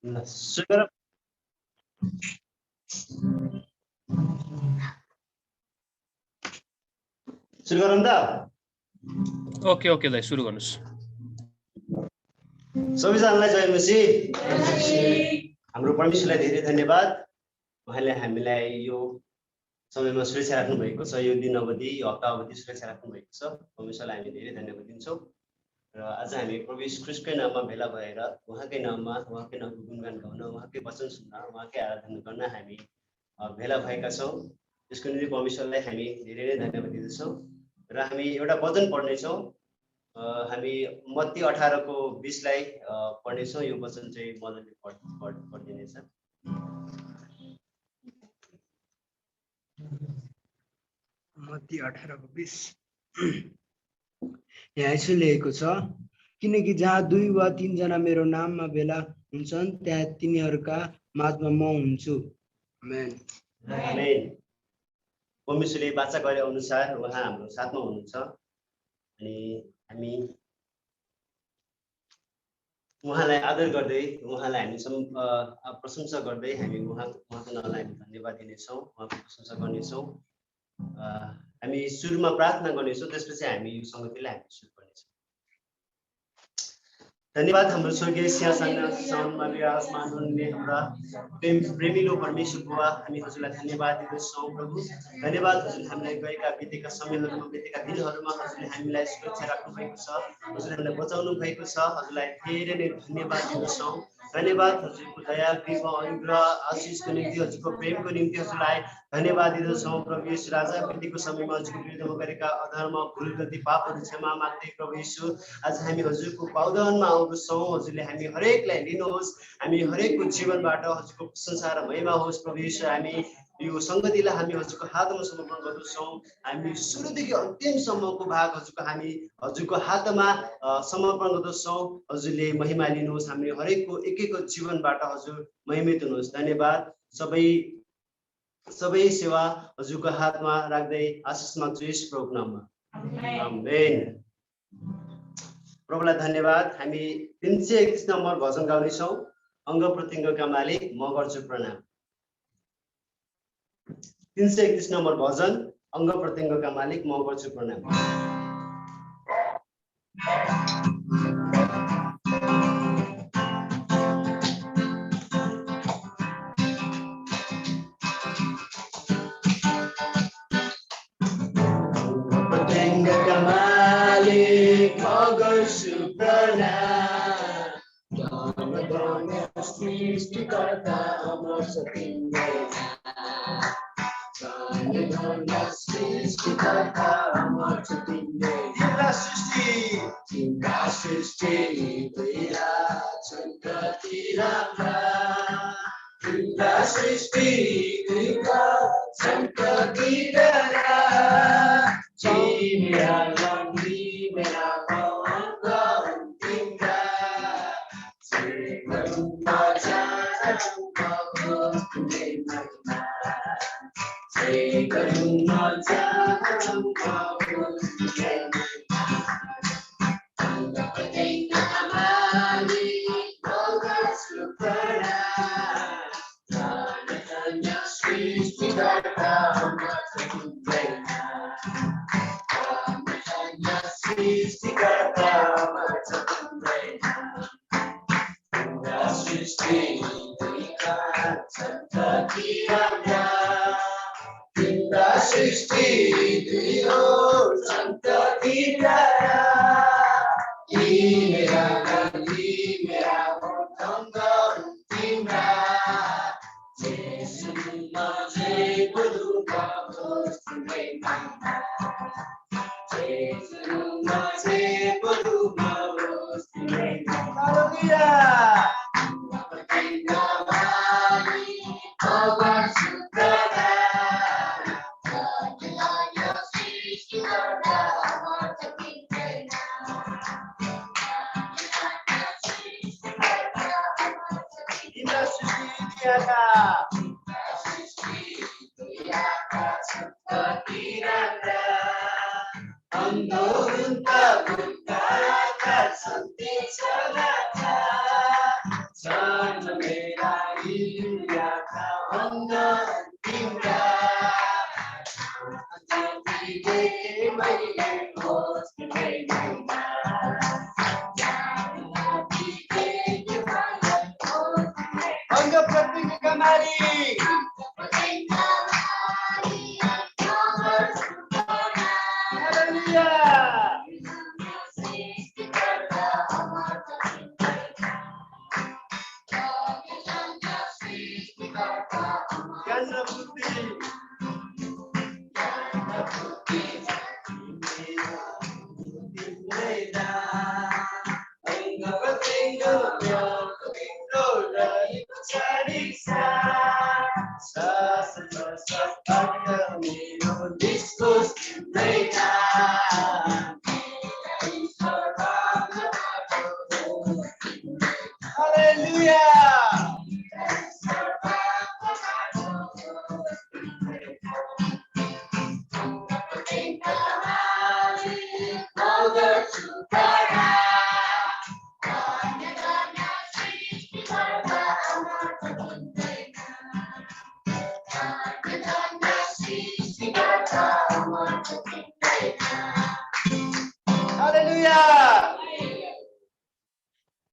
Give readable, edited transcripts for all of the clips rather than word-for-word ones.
ल सुरु गरौँ। सुरु गरौँ त। ओके ओके दाइ सुरु गर्नुस्। सबैजनालाई जय मसीह। हाम्रो परमेश्वरलाई धेरै धन्यवाद, उहाँले हामीलाई यो समयमा सुरक्षा राख्नु भएको छ, यो दिन अवधि यो हप्ता अवधि सुरक्षा राख्नु भएको छ। परमेश्वरलाई हामी धेरै धन्यवाद दिन्छौँ र आज हामी प्रभु यीशु ख्रीष्टकै नाममा भेला भएर उहाँकै नाममा उहाँकै नामको गुणगान गाउन, उहाँकै वचन सुन्न, उहाँकै आराधना गर्न हामी भेला भएका छौँ। त्यसको निम्ति परमेश्वरलाई हामी धेरै नै धन्यवाद दिँदछौँ र हामी एउटा वचन पढ्नेछौँ। हामी मत्ती 18:20 पढ्नेछौँ। यो वचन चाहिँ मदनले पढिदिनेछ। मत्ती 18:20 यहाँ यसो लेखेको छ, किनकि जहाँ 2 वा 3 जना मेरो नाममा भेला हुन्छन् त्यहाँ तिनीहरूका माझमा म हुन्छु। आमेन। आमेन। परमेश्वरले वाचा गरे अनुसार उहाँ हाम्रो साथमा हुनुहुन्छ अनि हामी उहाँलाई आदर गर्दै, उहाँलाई हामी प्रशंसा गर्दै हामी उहाँको नामलाई हामी धन्यवाद दिनेछौँ, उहाँको प्रशंसा गर्नेछौँ। हामी सुरुमा प्रार्थना गर्नेछौँ, त्यसपछि हामी यो सङ्गतिलाई हामी सुरु गर्नेछौँ। धन्यवाद हाम्रो स्वर्गीय सिंहासनमा विराजमान हुनुहुने हाम्रा प्रेमिलो परमेश्वर बुवा, हामी हजुरलाई धन्यवाद दिँदछौँ प्रभु। धन्यवाद हजुरले हामीलाई गएका बितेका समयहरूमा, बितेका दिनहरूमा हजुरले हामीलाई सुरक्षा राख्नु भएको छ, हजुरले हामीलाई बचाउनु भएको छ। हजुरलाई धेरै नै धन्यवाद दिँदछौँ। धन्यवाद हजुरको दया, कृपा, अनुग्रह, आशिषको निम्ति, हजुरको प्रेमको निम्ति हजुरलाई धन्यवाद दिँदछौँ प्रभु यीशु राजा। बितेको समयमा हजुरको विरुद्धमा गरेका अधर्म, भुल गल्ती, पापहरू क्षमा माग्दै प्रभु यीशु आज हामी हजुरको पाउदानमा आउँदछौँ। हजुरले हामी हरेकलाई लिनुहोस्, हामी हरेकको जीवनबाट हजुरको प्रशंसा र महिमा होस् प्रभु यीशु। हामी यो सङ्गतिलाई हामी हजुरको हातमा समर्पण गर्दछौँ। हामी सुरुदेखि अन्तिमसम्मको भाग हामी हजुरको हातमा समर्पण गर्दछौँ। हजुरले महिमा लिनुहोस्, हामी हरेकको एक एकको जीवनबाट हजुर महिमित हुनुहोस्। धन्यवाद। सबै सेवा हजुरको हातमा राख्दै आशिष माग्छु यस प्रभुको नाममा। आमेन। प्रभुलाई धन्यवाद। हामी 331 नम्बर भजन गाउनेछौँ। अङ्ग प्रत्यङ्गका मालिक म गर्छु प्रणाम। 331 नम्बर भजन, अङ्ग प्रत्यङ्गका मालिक म गर्छु प्रणाम। प्रत्यङ्गका मालिक म गर्छु प्रणाम। सृष्टिकर्ता अमर छ तिम्रो सृष्टिकर्ता अमर छ तिम्रो तिम्रा सृष्टि छन् कति राम्रा, तिम्रा सृष्टि छन् कति राम्रा। मेरा लम्बी मेरा पवनका हुन् तिम्रा, मेरा इलियाका वन्दन तिम्रा अंग प्रत्यंग कमारी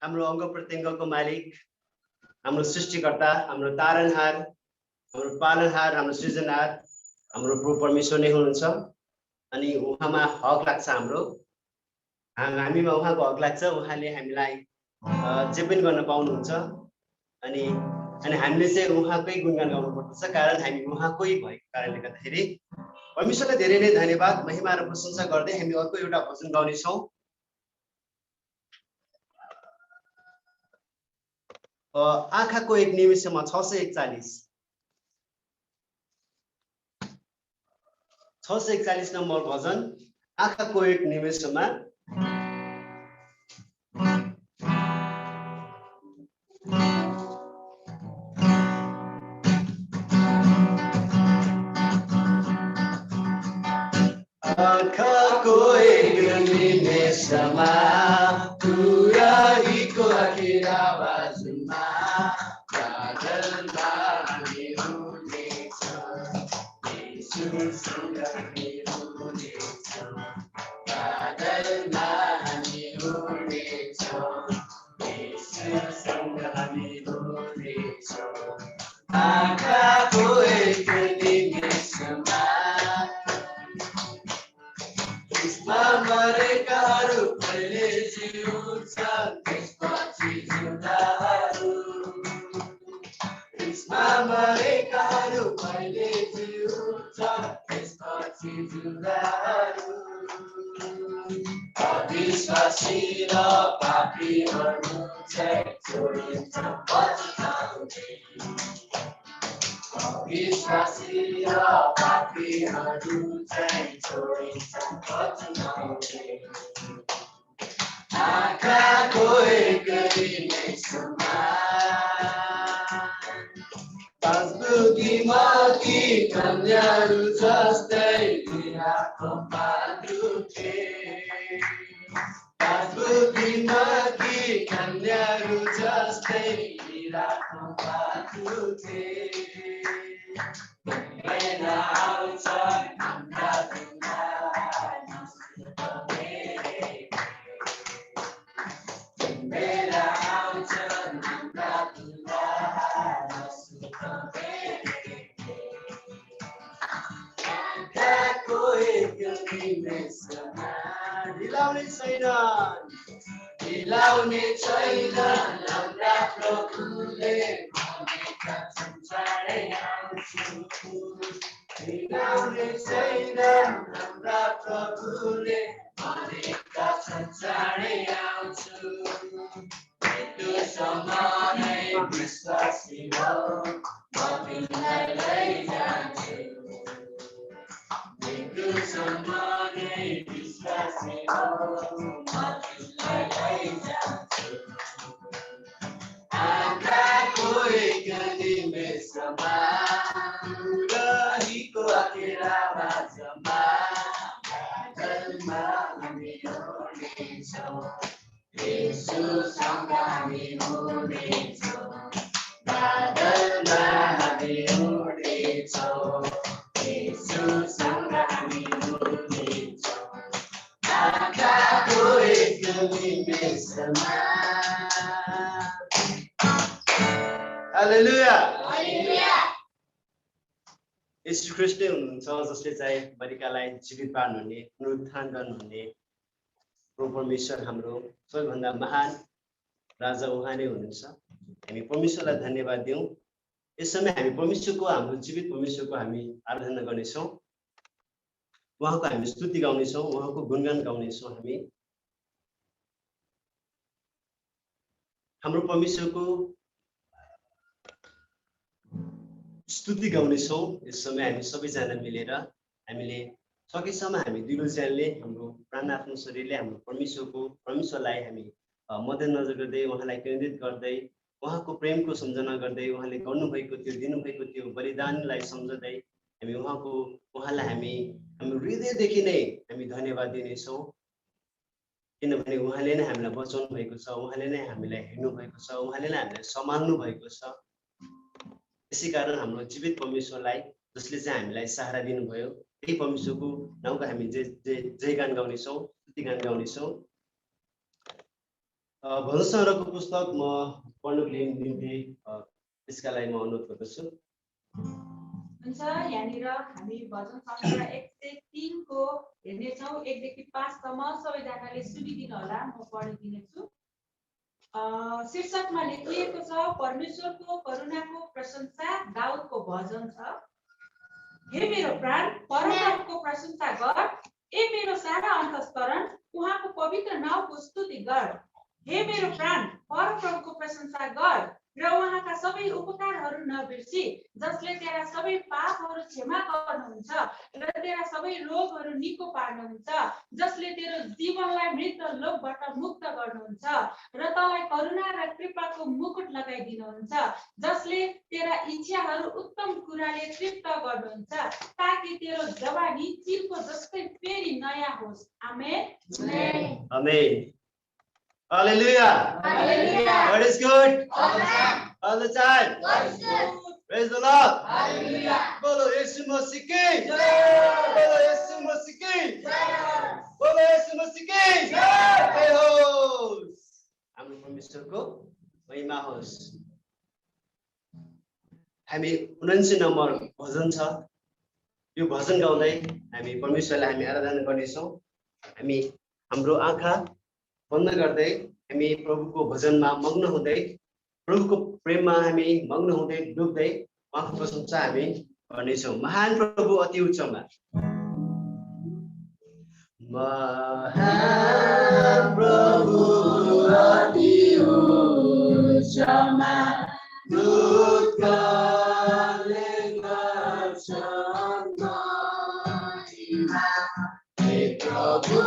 हाम्रो अंग प्रत्यंगको मालिक हाम्रो सृष्टिकर्ता हाम्रो तारनहार हाम्रो पालनहार हाम्रो सृजनहार हाम्रो प्रभु परमेश्वर नै हुनुहुन्छ अनि उहाँमा हक लाग्छ हाम्रो हामीमा उहाँको हक लाग्छ उहाँले हामीलाई जे पनि गर्न पाउनुहुन्छ अनि हामीले चाहिँ उहाँकै गुणगान गाउनुपर्छ कारण हामी उहाँकै भएको कारणले गर्दाखेरि परमेश्वरलाई धेरै नै धन्यवाद महिमा र प्रशंसा गर्दै हामी अर्को एउटा भजन गाउने छौं आँखाको एक निमेषमा 641 नम्बर भजन आँखाको एक निमेषमा आँखाको एक निमेषमा तुरहीको आखिर आवाजमा बादलमा हामी हुनेछौँ येशूसँग हामी हुनेछौँ बादलमा हामी हुनेछौँ येशूसँग हामी हुनेछौँ आँखाको एक निमेषमा मरेकाहरू पहिले जिउँछन् त्यसपछि जिउँदाहरू यसमा मरेकाहरू पहिले जिउँछन् त्यसपछि जिउँदाहरू अविश्वासी र पापीहरू चाहिँ छोडिन्छन् पछुताउने अविश्वासी र पापीहरू चाहिँ छोडिन्छन् पछुताउने आँखाको एक निमेषमा पाँच बुद्धिमती कन्याहरू जस्तै बिहाको पात्रुथे पाँच बुद्धिमती कन्याहरू जस्तै बिहाको पात्रुथे मेरा आउँछ हाम्रा मेरा आउँछ हाम्रा आँखाको एक निमेषमा ढिलाउने छैन हाम्रा प्रभुले भनेका छन् चाँडै आउँछु ढिलाउने छैन हाम्रा प्रभुले भनेका छन् चाँडै आउँछु मृत्युसम्म नै विश्वासी हो म तिमीलाई लैजान्छु मृत्युसम्म नै विश्वासी हो म तिमीलाई लैजान्छु आँखाको एक निमेषमा तुरहीको आखिर आवाजमा बादलमा हामी हुनेछौँ येशूसँग हामी हुनेछौँ हालेलुया यीशु ख्रीष्टै हुनुहुन्छ जसले चाहिँ मरेकालाई जीवित पार्नुहुने पुनरुत्थान गर्नुहुने प्रभु परमेश्वर हाम्रो सबैभन्दा महान राजा उहाँ नै हुनुहुन्छ हामी परमेश्वरलाई धन्यवाद दिउँ यस समय हामी परमेश्वरको हाम्रो जीवित परमेश्वरको हामी आराधना गर्नेछौँ उहाँको हामी स्तुति गाउनेछौँ उहाँको गुणगान गाउनेछौँ हामी हाम्रो परमेश्वरको स्तुति गाउनेछौँ यस समय हामी सबैजना मिलेर हामीले सकेसम्म हामी दिलोज्यानले हाम्रो प्राण आफ्नो शरीरले हाम्रो परमेश्वरलाई हामी मध्यनजर गर्दै उहाँलाई केन्द्रित गर्दै उहाँको प्रेमको सम्झना गर्दै उहाँले गर्नुभएको त्यो दिनुभएको त्यो बलिदानलाई सम्झँदै हामी उहाँलाई हामी हाम्रो हृदयदेखि नै हामी धन्यवाद दिनेछौँ किनभने उहाँले नै हामीलाई बचाउनु भएको छ उहाँले नै हामीलाई हेर्नु भएको छ उहाँले नै हामीलाई सम्हाल्नु भएको छ त्यसै कारण हाम्रो जीवित परमेश्वरलाई जसले चाहिँ हामीलाई सहारा दिनुभयो त्यही परमेश्वरको नाउँको हामी जय गान गाउनेछौँ स्तुति गान गाउनेछौँ भजन सङ्ग्रहको पुस्तक म पढ्नुको निम्ति त्यसका लागि म अनुरोध गर्दछु हुन्छ यहाँनिर हामी भजन सङ्ग्रह 103 को हेर्नेछौँ 1 देखि 5 सम्म सबैजनाले सुनिदिनु होला म पढिदिनेछु शीर्षकमा लेखिएको छ परमेश्वरको करुणाको प्रशंसा दाउदको भजन छ हे मेरो प्राण परमप्रभुको प्रशंसा गर ए मेरो सारा अन्तस्करण उहाँको पवित्र नामको स्तुति गर हे मेरो प्राण परमप्रभुको प्रशंसा गर र उहाँका सबै उपकारहरू नबिर्सी जसले तेरा सबै पापहरू क्षमा गर्नुहुन्छ र तेरा सबै रोगहरू निको पार्नुहुन्छ जसले तेरो जीवनलाई मृत लोकबाट मुक्त गर्नुहुन्छ र तँलाई करुणा र कृपाको मुकुट लगाइदिनुहुन्छ जसले तेरा इच्छाहरू उत्तम कुराले तृप्त गर्नुहुन्छ ताकि तेरो जवानी चिलको जस्तै फेरि नयाँ होस् आमेन आमेन Hallelujah. Hallelujah. God is good. Amen. All the time. God is good. Praise the Lord. Hallelujah. बोलो यीशु मसीह की जय। बोलो यीशु मसीह की जय। बोलो यीशु मसीह की जय होस् हाम्रो परमेश्वरको महिमा होस् हामी 79 नम्बर भजन छ यो भजन गाउँदै हामी परमेश्वरलाई हामी आराधना गर्नेछौँ हामी हाम्रो आँखा बन्द गर्दै हामी प्रभुको भजनमा मग्न हुँदै प्रभुको प्रेममा हामी मग्न हुँदै डुब्दै उहाँको प्रशंसा हामी गर्नेछौँ महान प्रभु अति उच्चमा महान प्रभु अति उच्चमा दूतले गर्छन् महिमा हे प्रभु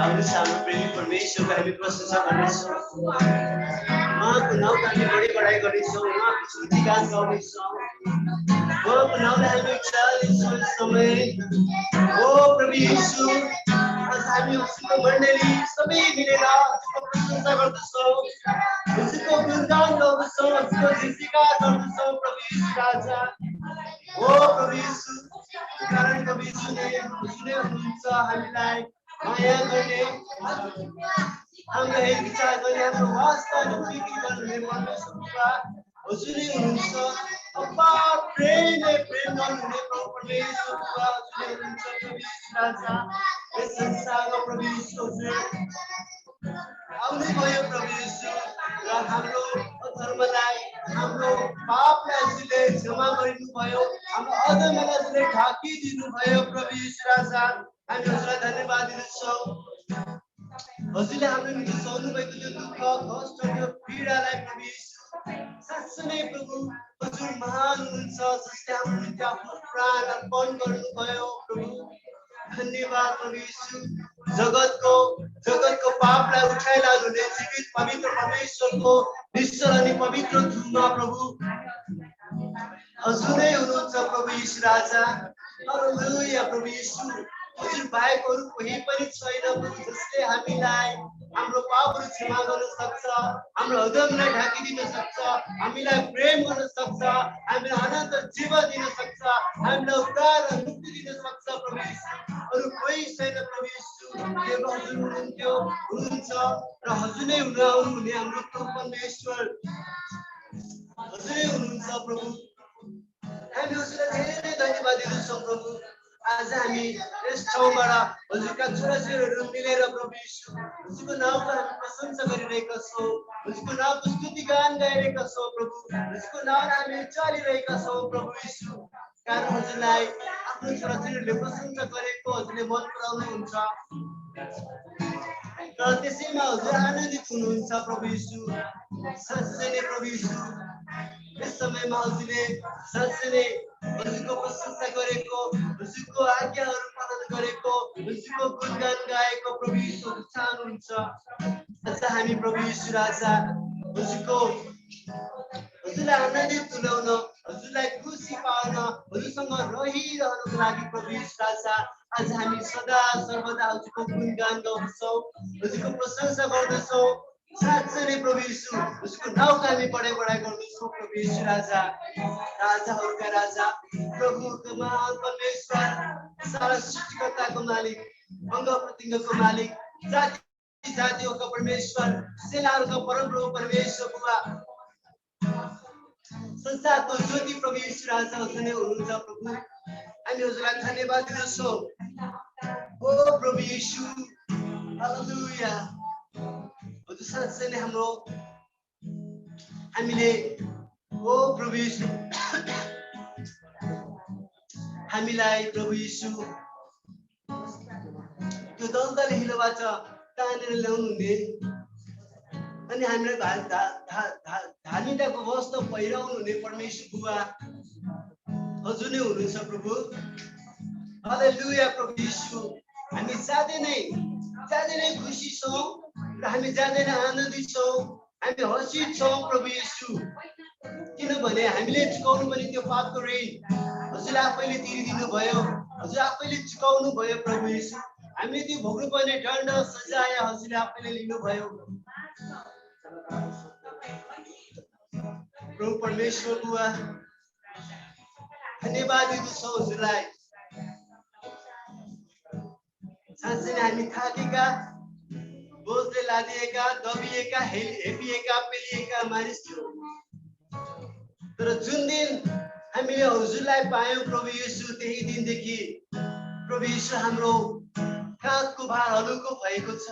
हाम्रो सामु प्रेमी परमेश्वरको हामी प्रशंसा गर्नेछौँ। उहाँको नाउँको हामी बढी बढाइ गर्नेछौँ, उहाँको स्तुतिगान गर्नेछौँ। उहाँको नाउँलाई हामी उचाल्नेछौँ यस समय। ओ प्रभु येशू, आज हामी उसको मण्डली सबै मिलेर उसको प्रशंसा गर्दछौँ, उसको गुणगान गर्दछौँ, उसको स्तुतिगान गर्दछौँ प्रभु येशू राजा। ओ प्रभु येशू, कारण प्रभु येशूले हुनुहुन्छ हामीलाई माया गर्ने, हाम्रो हेरविचार गर्ने, हाम्रो वास्ता अनि फिक्री गर्नुहुने परमेश्वर हजुरै हुनुहुन्छ। अपार प्रेमले प्रेम गर्नुहुने प्रभु परमेश्वर हजुरै हुनुहुन्छ प्रभु येशू राजा। यस संसारमा प्रभु येशू हजुर आउनु भयो प्रभु येशू र हाम्रो अधर्मलाई, हाम्रो पापलाई हजुरले क्षमा गरिदिनु भयो, हाम्रो अधर्मलाई हजुरले ढाकिदिनु भयो प्रभु येशू राजा। हामी हजुरलाई धन्यवाद दिन्छौँ। हजुरले हाम्रो निम्ति सहनु भएको त्यो दुःख कष्ट त्यो पीडालाई प्रभु येशू साँच्चै नै प्रभु हजुर महान हुनुहुन्छ, जसले हाम्रो निम्ति आफ्नो प्राण अर्पण गर्नुभयो प्रभु। धन्यवाद प्रभु येशू। जगतको पापलाई उठाइ लानुहुने जीवित पवित्र परमेश्वरको निश्चल अनि पवित्र धुनमा प्रभु हजुरै हुनुहुन्छ प्रभु येशू राजा। हालेलुया प्रभु येशू। हजुर बाहेक अरू कोही पनि छैन प्रभु, जसले हामीलाई हाम्रो पापहरू क्षमा गर्न सक्छ, हाम्रो अधर्मलाई ढाकिदिन सक्छ, हामीलाई प्रेम गर्न सक्छ, हामीलाई अनन्त जीवन दिन सक्छ, हामीलाई उद्धार र मुक्ति दिन सक्छ प्रभु येशू। अरू कोही छैन प्रभु येशू, केवल हजुर हुनुहुन्छ र हजुर नै हुनुहुने हाम्रो प्रभु परमेश्वर हजुरै हुनुहुन्छ प्रभु। हामी हजुरलाई धेरै धन्यवाद दिन्छौँ प्रभु। आज हामी यस ठाउँबाट हजुरका छोराछोरीहरू मिलेर प्रभु येशू हजुरको नामको हामी प्रशंसा गरिरहेका छौँ, हजुरको नामको स्तुतिगान गाइरहेका छौँ प्रभु, हजुरको नामलाई हामी उचालिरहेका छौँ प्रभु येशू। कारण हजुरलाई आफ्नो छोराछोरीहरूले प्रशंसा गरेको हजुरले मन पराउनुहुन्छ र त्यसैमा हजुर आनन्दित हुनुहुन्छ प्रभु येशू। साँच्चै नै प्रभु येशू यस समयमा हजुरले साँच्चै नै हजुरको प्रशंसा गरेको, हजुरको आज्ञाहरू पालन गरेको, हजुरको गुणगान गाएको प्रभु येशू चाहनुहुन्छ। आज हामी प्रभु येशू राजा हजुरलाई आनन्दित तुल्याउन, हजुरलाई खुसी पाउन, हजुरसँग रहिरहनको लागि प्रभु येशू राजा आज हामी सदा सर्वदा हजुरको गुणगान गर्दछौँ, हजुरको प्रशंसा गर्दछौँ, साँच्चै नै प्रभु यीशु उसको नाउँका हामी बढाइ गर्दछौँ प्रभु यीशु राजा राजाहरूका राजा प्रभुको महान परमेश्वर सारा सृष्टिकर्ताको मालिक अङ्ग प्रत्यङ्गको मालिक जाति जातिहरूको परमेश्वर सेनाहरूका परमप्रभु परमेश्वर बुबा संसारको ज्योति प्रभु यीशु राजा हजुर नै हुनुहुन्छ प्रभु हामी हजुरलाई धन्यवाद दिन्छौँ ओ प्रभु यीशु हालेलुया हजुर साँच्चै नै हाम्रो हामीले ओ प्रभु यीशु हामीलाई प्रभु यीशु त्यो दलदल हिलोबाट तानेर ल्याउनु हुने अनि हामीलाई धार्मिकताको वस्त्र पहिराउनु हुने परमेश्वर बुबा हजुर नै हुनुहुन्छ प्रभु हालेलुया प्रभु यीशु हामी ज्यादै नै खुसी छौँ र हामी ज्यादै नै आनन्दित छौँ हामी हर्षित छौँ प्रभु यीशु किनभने हामीले चुकाउनु पर्ने त्यो पापको ऋण हजुरले आफैले तिरिदिनु भयो हजुर आफैले चुकाउनु भयो प्रभु यीशु हामीले त्यो भोग्नु पर्ने दण्ड सजाय हजुरले आफैले लिनुभयो प्रभु परमेश्वर बुबा धन्यवाद दिन्छौँ हजुरलाई साँच्चै नै हामी थाकेका बोझले लादिएका दबिएका हेपिएका पेलिएका मानिस थियौँ तर जुन दिन हामीले हजुरलाई पायौँ प्रभु यीशु त्यही दिनदेखि प्रभु यीशु हाम्रो काँधको भार हलुको भएको छ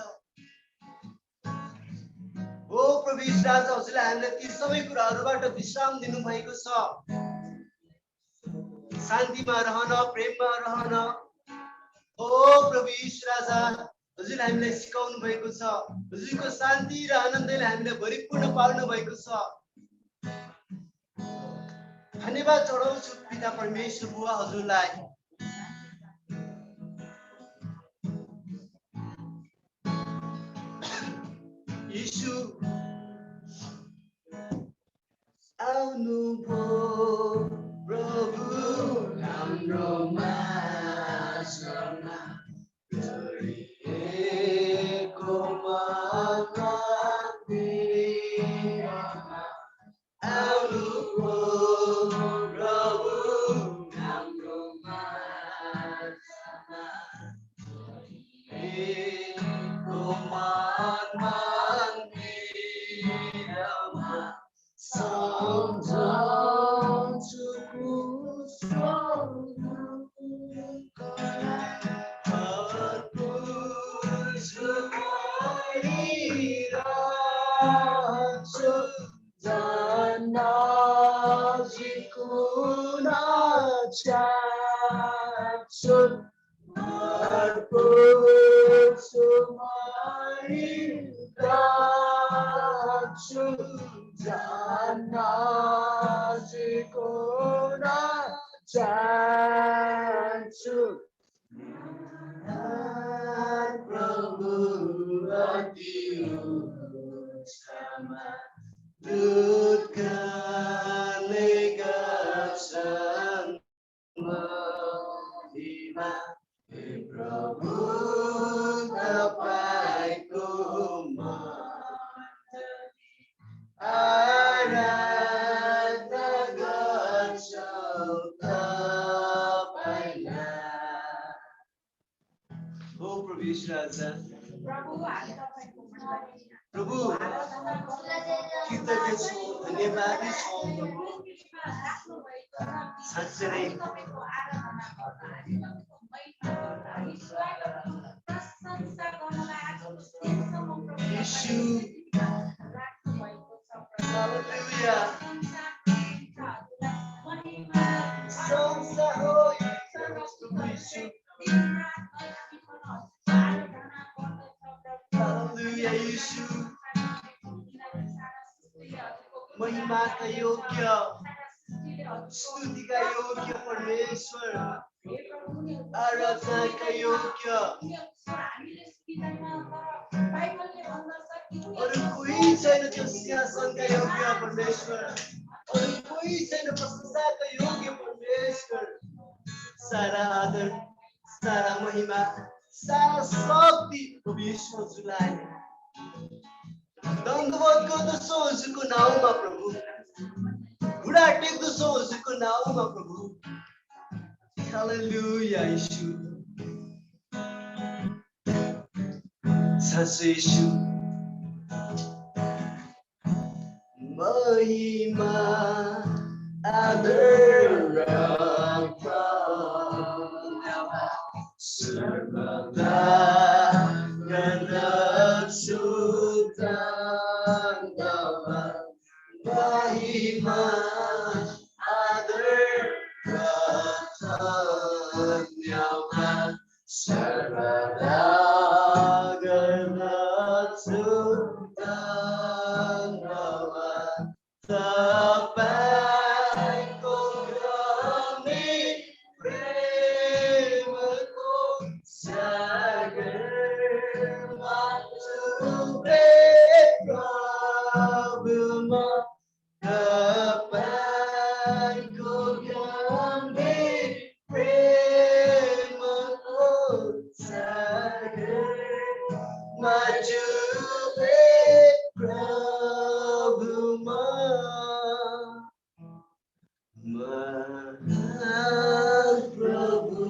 ओ प्रभु यीशु राजा हजुरले हामीलाई ती सबै कुराहरूबाट विश्राम दिनुभएको छ शान्तिमा रहन प्रेममा रहन ओ प्रभु यीशु राजा हजुरले हामीलाई सिकाउनु भएको छ हजुरको शान्ति र आनन्दले हामीलाई भरिपूर्ण पाल्नु भएको छ धन्यवाद चढाउँछु पिता परमेश्वर बुबा हजुरलाई यीशु आउनु भो प्रभु हाम्रो माझमा गरिएको मन्दिरमा आउनु भो प्रभु हाम्रो माझमा गरिएको मन्दिरमा सम्झन्छु प्रभु अति उच्चमा दूत गाने गर्छन् महिमा हे प्रभु तपाईको आराधना गर्छौँ तपाईलाई ओ प्रभु यीशु राजा प्रभु कृतज्ञ छौँ धन्यवादी छौँ प्रभु साँच्चै नै यीशु हालेलुया संसार हो यीशु हालेलुया यीशु महिमा का योग्य स्तुति का योग्य परमेश्वर आराधना का योग्य और कोई छैन त्यो सिंहासनका योग्य परमेश्वर और कोई छैन प्रशंसाका योग्य परमेश्वर सारा आदर सारा महिमा सारा शक्ति प्रभु यीशुलाई दण्डवत गर्दछौँ हजुरको नाउँमा प्रभु, घुँडा टेक्दछौँ हजुरको नाउँमा प्रभु। हालेलुया यीशु, सासु यीशु, महिमा आदर र प्रभाव सर्वदा गर्दछु धन्यवाद। महिमा आदर र धन्यवाद सर्वदा गर्दछु धन्यवाद। तपाईको क्रमी प्रेमको सागरमा डुबे प्रभुमा, तपाईको क्रमी प्रेमको सागरमा डुबे प्रभुमा। महान प्रभु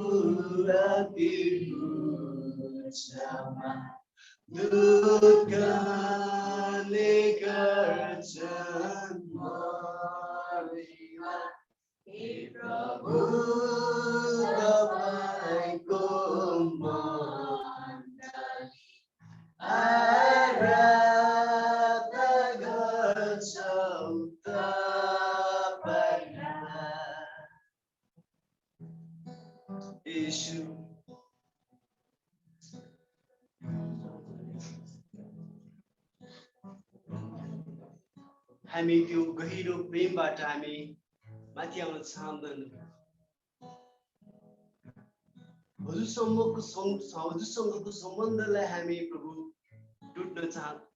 अतिउच्चमा दूतगणले गर्छन् महिमा। हे प्रभु तपाईको मण्डली आराधना गर्छौँ तपाईँलाई। यीशु हामी त्यो गहिरो प्रेमबाट हामी माथि आउन चाहँदैनौँ। हजुरसँगको सम्बन्धलाई हामी प्रभु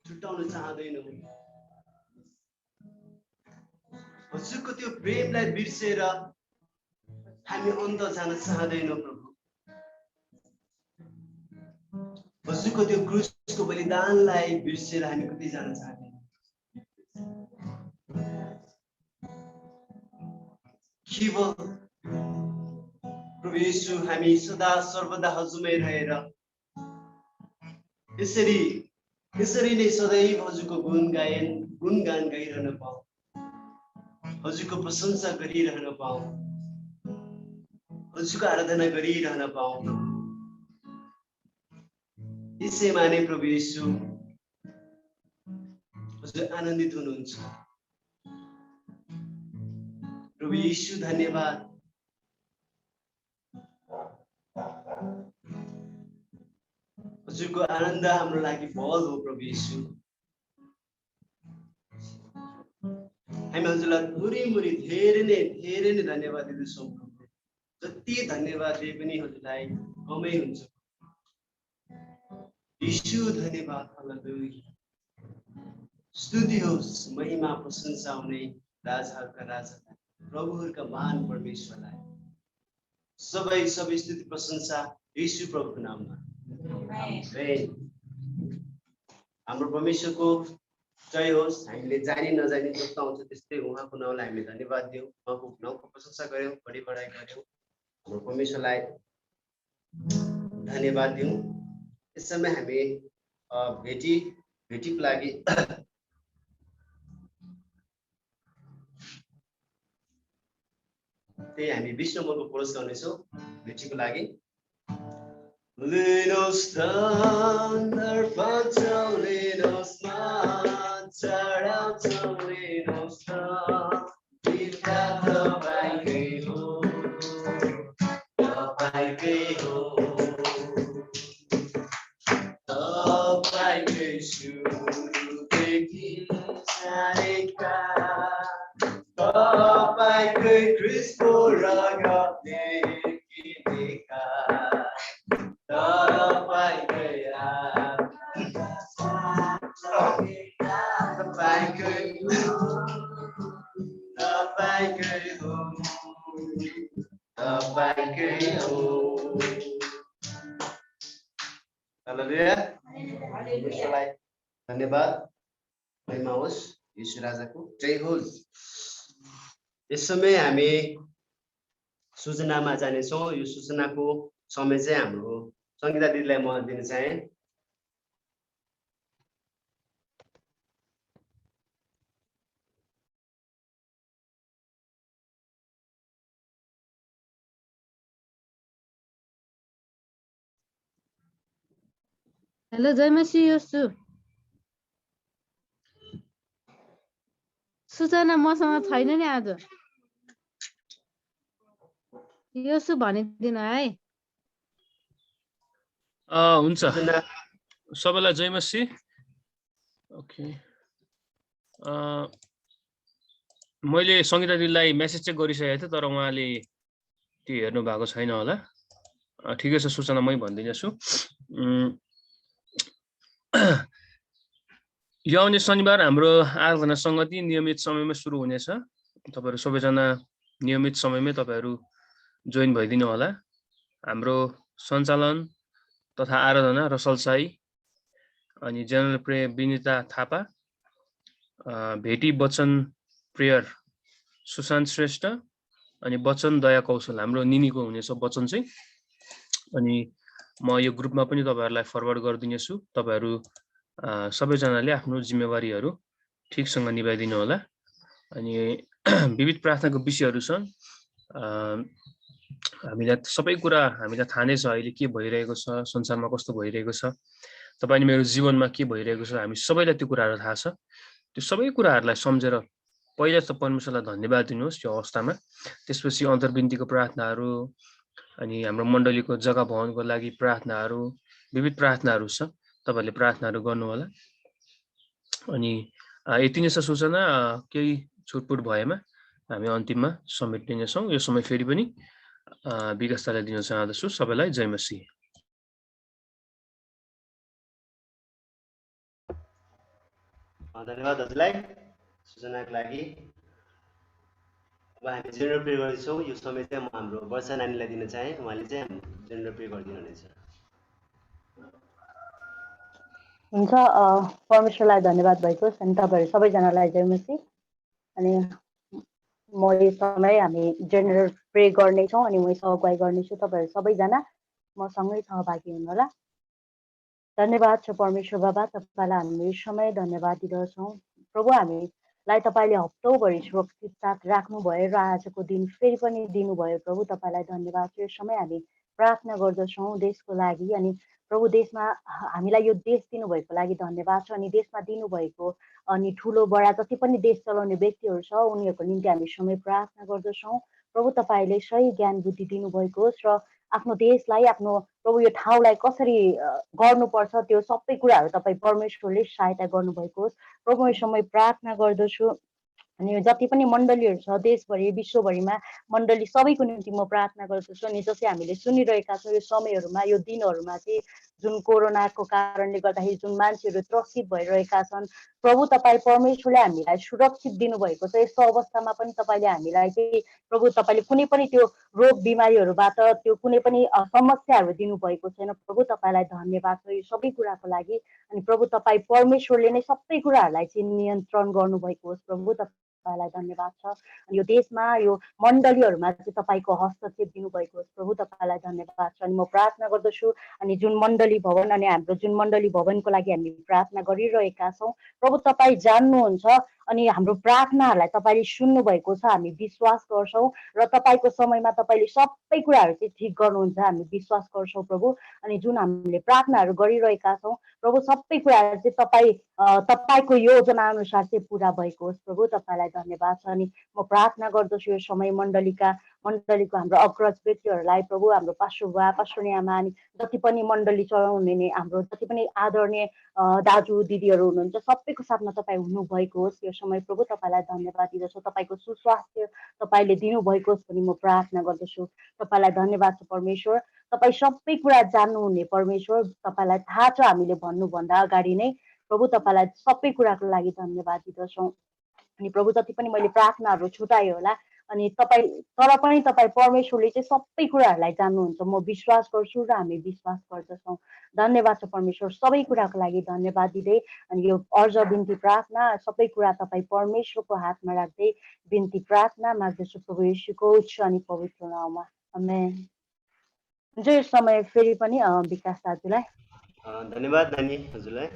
छुटाउन चाहँदैनौँ। हजुरको त्यो प्रेमलाई बिर्सेर हामी अन्त जान चाहँदैनौँ प्रभु। हजुरको त्यो क्रुसको बलिदानलाई बिर्सेर हामी कतै जान चाहँदैनौँ। केवल प्रभु येशू हामी सदा सर्वदा हजुरमै रहेर यसरी नै सदैव हजुरको गुणगान गाइरहन पाऊँ, हजुरको प्रशंसा गरिरहन पाऊँ, हजुरको आराधना गरिरहन पाऊँ। यसैमा नै प्रभु येशू हजुर आनन्दित हुनुहुन्छ। प्रभु येशू धन्यवाद। हजुरको आनन्द हाम्रो लागि बल हो प्रभु येशू। हामी हजुरलाई मुरी धेरै नै धन्यवाद दिँदछौँ। जति धन्यवाद दिए पनि हजुरलाई कमै हुन्छ। येशू धन्यवाद। हालेलुया। स्तुति होस्, महिमा प्रशंसा हुने राजाहरूका राजा प्रभुहरूका महान परमेश्वरलाई सबै स्तुति प्रशंसा येशू प्रभुको नाममा। हाम्रो परमेश्वरको जय होस्। हामीले जानी नजानी जस्तो आउँछ त्यस्तै उहाँको नामलाई हामीले धन्यवाद दियौँ, उहाँको नामको प्रशंसा गऱ्यौँ, बढी बढाइ गऱ्यौँ। हाम्रो परमेश्वरलाई धन्यवाद दियौँ। यस समय हामी भेटीको लागि त्यही हामी 20 नम्बरको कोरस गर्नेछौँ। भेटीको लागि लिनुहोस् तर्फाउँछौँ, लिनुहोस् चढाउँछौँ, लिनुहोस् गीतका तपाईँकै हो, तपाईँकै हो, तपाईँकै सुरुदेखि जानेका, तपाईँकै क्रिस्टको रगतले किनेका, तपाईँकै तपाईँकै हो, तपाईँकै हो। हालेलुया। धन्यवाद। महिमा होस् यीशु राजाको जय होस्। यस समय हामी सूचनामा जानेछौँ। यो सूचनाको समय चाहिँ हाम्रो सङ्गीता दिदीलाई म दिन चाहे। हेलो जय मसी योसु। सूचना मसँग छैन नि आज। योसु भनिदिनु है। हुन्छ सूचना सबैलाई जय मसी। ओके मैले सङ्गीता दिदीलाई मेसेज चाहिँ गरिसकेको थिएँ तर उहाँले त्यो हेर्नु भएको छैन होला। ठिकै छ सूचना मै भनिदिनेछु। यो आउने शनिबार हाम्रो आराधना सङ्गति नियमित समयमा सुरु हुनेछ। तपाईहरु सबैजना नियमित समयमै तपाईहरु जोइन भइदिनु होला। हाम्रो सञ्चालन तथा आराधना रसल साई अनि जनरल प्रेयर विनिता थापा, भेटी बच्चन प्रेयर सुशान्त श्रेष्ठ अनि बच्चन दया कौशल हाम्रो निनीको हुनेछ बच्चन चाहिँ। अनि म यो ग्रुपमा पनि तपाईहरुलाई फरवर्ड गरिदिनेछु। तपाईहरु सबैजनाले आफ्नो जिम्मेवारीहरू ठिकसँग निभाइदिनु होला। अनि विविध प्रार्थनाको विषयहरू छन्। हामीलाई सबै कुरा हामीलाई थाहा नै छ अहिले के भइरहेको छ, संसारमा कस्तो भइरहेको छ, तपाईले मेरो जीवनमा के भइरहेको छ, हामी सबैलाई त्यो कुराहरू थाहा छ। त्यो सबै कुराहरूलाई सम्झेर पहिला त परमेश्वरलाई धन्यवाद दिनुहोस् यो अवस्थामा। त्यसपछि अन्तर्विन्तीको प्रार्थनाहरू अनि हाम्रो मण्डलीको जग्गा भवनको लागि प्रार्थनाहरू, विविध प्रार्थनाहरू छ, तपाईहरुले प्रार्थनाहरू गर्नु होला। अनि यति नै छ सूचना। केही छुटपुट भएमा हामी अन्तिममा समेट्नेछौँ। यो समय फेरि पनि विकासतालाई दिन चाहन्छु। सबैलाई जय मसीह। धन्यवाद हजुरलाई सूचनाको लागि। अब हामी जेनरल प्रे गर्दैछौँ। यो समय चाहिँ म हाम्रो वर्षा नानीलाई दिन चाहे। उहाँले चाहिँ जेनरल प्रे गरिदिनुहुनेछ। हुन्छ। परमेश्वरलाई धन्यवाद भएको अनि तपाईँहरू सबैजनालाई जय मसीह। अनि म यो समय हामी जेनरल प्रे गर्नेछौँ अनि म अगुवाई गर्नेछु। तपाईँहरू सबैजना मसँगै सहभागी हुनु होला। धन्यवाद छ परमेश्वर बाबा, तपाईँलाई हामी यो समय धन्यवाद दिँदछौँ। प्रभु हामीलाई तपाईँले हप्तौभरि सुरक्षित साथ राख्नुभयो र आजको दिन फेरि पनि दिनुभयो। प्रभु तपाईँलाई धन्यवाद छ। यो समय हामी प्रार्थना गर्दछौँ देशको लागि। अनि प्रभु देशमा हामीलाई यो देश दिनुभएको लागि धन्यवाद छ। अनि देशमा दिनुभएको अनि ठुलो बडा जति पनि देश चलाउने व्यक्तिहरू छ उनीहरूको निम्ति हामी समय प्रार्थना गर्दछौँ। प्रभु तपाईँले सही ज्ञान बुद्धि दिनुभएको होस् र आफ्नो देशलाई आफ्नो प्रभु यो ठाउँलाई कसरी गर्नुपर्छ त्यो सबै कुराहरू तपाईँ परमेश्वरले सहायता गर्नुभएको होस्। प्रभु यो समय प्रार्थना गर्दछु। अनि जति पनि मण्डलीहरू छ देशभरि विश्वभरिमा मण्डली सबैको निम्ति म प्रार्थना गर्दछु। अनि जस्तै हामीले सुनिरहेका छौँ यो समयहरूमा यो दिनहरूमा चाहिँ जुन कोरोनाको कारणले गर्दाखेरि जुन मान्छेहरू त्रसित भइरहेका छन्, प्रभु तपाईँ परमेश्वरले हामीलाई सुरक्षित दिनुभएको छ। यस्तो अवस्थामा पनि तपाईँले हामीलाई चाहिँ प्रभु तपाईँले कुनै पनि त्यो रोग बिमारीहरूबाट त्यो कुनै पनि समस्याहरू दिनुभएको छैन। प्रभु तपाईँलाई धन्यवाद छ यो सबै कुराको लागि। अनि प्रभु तपाईँ परमेश्वरले नै सबै कुराहरूलाई चाहिँ नियन्त्रण गर्नुभएको होस्। प्रभु तपाईँलाई धन्यवाद छ। अनि यो देशमा यो मण्डलीहरूमा चाहिँ तपाईँको हस्तक्षेप दिनुभएको होस्। प्रभु तपाईँलाई धन्यवाद छ। अनि म प्रार्थना गर्दछु अनि जुन मण्डली भवन अनि हाम्रो जुन मण्डली भवनको लागि हामी प्रार्थना गरिरहेका छौँ, प्रभु तपाईँ जान्नुहुन्छ अनि हाम्रो प्रार्थनाहरूलाई तपाईँले सुन्नुभएको छ। हामी विश्वास गर्छौँ र तपाईँको समयमा तपाईँले सबै कुराहरू चाहिँ ठिक गर्नुहुन्छ हामी विश्वास गर्छौँ प्रभु। अनि जुन हामीले प्रार्थनाहरू गरिरहेका छौँ प्रभु सबै कुराहरू चाहिँ तपाईँको योजना अनुसार चाहिँ पुरा भएको होस्। प्रभु तपाईँलाई धन्यवाद छ। अनि म प्रार्थना गर्दछु यो समय मण्डलीको हाम्रो अग्रज व्यक्तिहरूलाई प्रभु, हाम्रो पास्टर बुवा पास्टरनी आमा अनि जति पनि मण्डली चलाउने हाम्रो जति पनि आदरणीय दाजु दिदीहरू हुनुहुन्छ सबैको साथमा तपाईँ हुनुभएको होस्। यो समय प्रभु तपाईँलाई धन्यवाद दिँदछु। तपाईँको सुस्वास्थ्य तपाईँले दिनुभएको होस् भनी म प्रार्थना गर्दछु। तपाईँलाई धन्यवाद छ परमेश्वर। तपाईँ सबै कुरा जान्नुहुने परमेश्वर, तपाईँलाई थाहा छ हामीले भन्नुभन्दा अगाडि नै। प्रभु तपाईँलाई सबै कुराको लागि धन्यवाद दिँदछौँ। अनि प्रभु जति पनि मैले प्रार्थनाहरू छुटाएँ होला अनि तर पनि तपाईँ परमेश्वरले चाहिँ सबै कुराहरूलाई जान्नुहुन्छ, म विश्वास गर्छु र हामी विश्वास गर्दछौँ। धन्यवाद छ परमेश्वर, सबै कुराको लागि धन्यवाद दिँदै अनि यो अर्ज बिन्ती प्रार्थना सबै कुरा तपाईँ परमेश्वरको हातमा राख्दै बिन्ती प्रार्थना माग्दछु प्रभु येशूको उच्च अनि पवित्र नाममा, आमेन। हुन्छ यो समय फेरि पनि विकास दाजुलाई। धन्यवाद नानी हजुरलाई।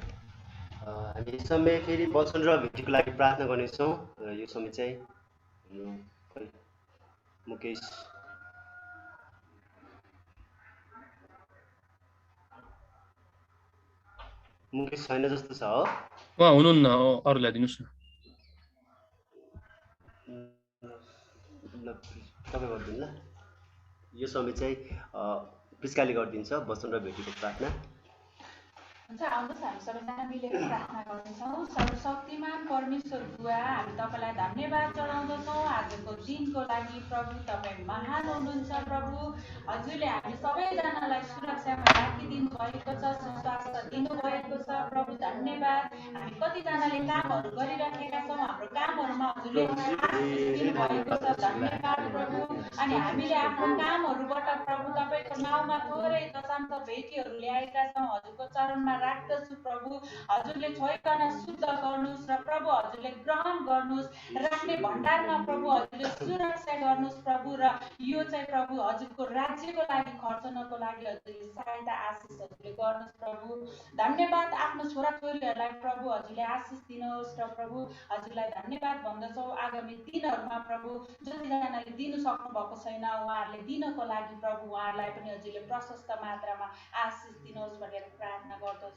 हामी यो समय फेरि वचन र भेटीको लागि प्रार्थना गर्नेछौँ र यो समय चाहिँ हाम्रो मुकेश छैन जस्तो छ हो, उहाँ हुनुहुन्न, अरूलाई दिनुहोस् न। तपाईँ गरिदिनु ल। यो समय चाहिँ पिस्काले गरिदिन्छ वचन र भेटीको प्रार्थना। हुन्छ, आउनुहोस् हामी सबैजना मिलेर प्रार्थना गर्नेछौँ। सर्वशक्तिमान परमेश्वर बुवा, हामी तपाईँलाई धन्यवाद चढाउँदछौँ आजको दिनको लागि। प्रभु तपाईँ महान हुनुहुन्छ। प्रभु हजुरले हामी सबैजनालाई सुरक्षामा राखिदिनु भएको छ, सुस्वास्थ्य दिनुभएको छ। प्रभु धन्यवाद। हामी कतिजनाले कामहरू गरिराखेका छौँ, हाम्रो कामहरूमा हजुरले आशिष दिनुभएको छ, धन्यवाद प्रभु। अनि हामीले आफ्ना कामहरूबाट प्रभु तपाईँको नाउँमा थोरै दशांश भेटीहरू ल्याएका छौँ, हजुरको चरणमा राख्दछु प्रभु। हजुरले छोइकन शुद्ध गर्नुहोस् र प्रभु हजुरले ग्रहण गर्नुहोस्, राख्ने भण्डारमा प्रभु हजुरले सुरक्षा गर्नुहोस् प्रभु। र यो चाहिँ प्रभु हजुरको राज्यको लागि खर्चनको लागि हजुरले सहायता आशिष हजुरले गर्नुहोस् प्रभु। धन्यवाद। आफ्नो छोराछोरीहरूलाई प्रभु हजुरले आशिष दिनुहोस् र प्रभु हजुरलाई धन्यवाद भन्दछौँ। आगामी दिनहरूमा प्रभु जतिजनाले दिनु सक्नु भएको छैन उहाँहरूले दिनको लागि प्रभु उहाँहरूलाई पनि हजुरले प्रशस्त मात्रामा आशिष दिनुहोस् भनेर प्रार्थना गर्दछौँ।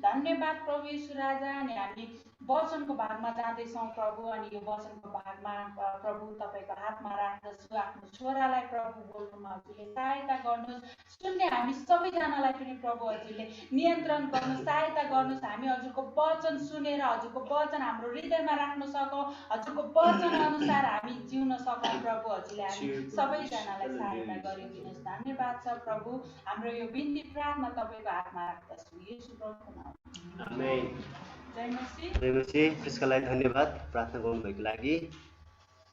धन्यवाद प्रभु यीशु राजा। अनि हामी वचनको भागमा जाँदैछौँ प्रभु। अनि यो वचनको भागमा प्रभु तपाईँको हातमा राख्दछु। आफ्नो छोरालाई प्रभु बोल्नुमा हजुरले सहायता गर्नुहोस्, सुन्ने हामी सबैजनालाई पनि प्रभु हजुरले नियन्त्रण गर्नु सहायता गर्नुहोस्। हामी हजुरको वचन सुनेर हजुरको वचन हाम्रो हृदयमा राख्न सकौँ, हजुरको वचन अनुसार हामी जिउन सकौँ प्रभु। हजुरले हामी सबैजनालाई सहायता गरिदिनुहोस्। धन्यवाद छ प्रभु। हाम्रो यो बिन्ती प्रार्थना तपाईँको हातमा राख्दछु येशू प्रभुको नाममा, आमेन। जय मसीह। जय मसीह। त्यसका लागि धन्यवाद प्रार्थना गर्नुभएको लागि।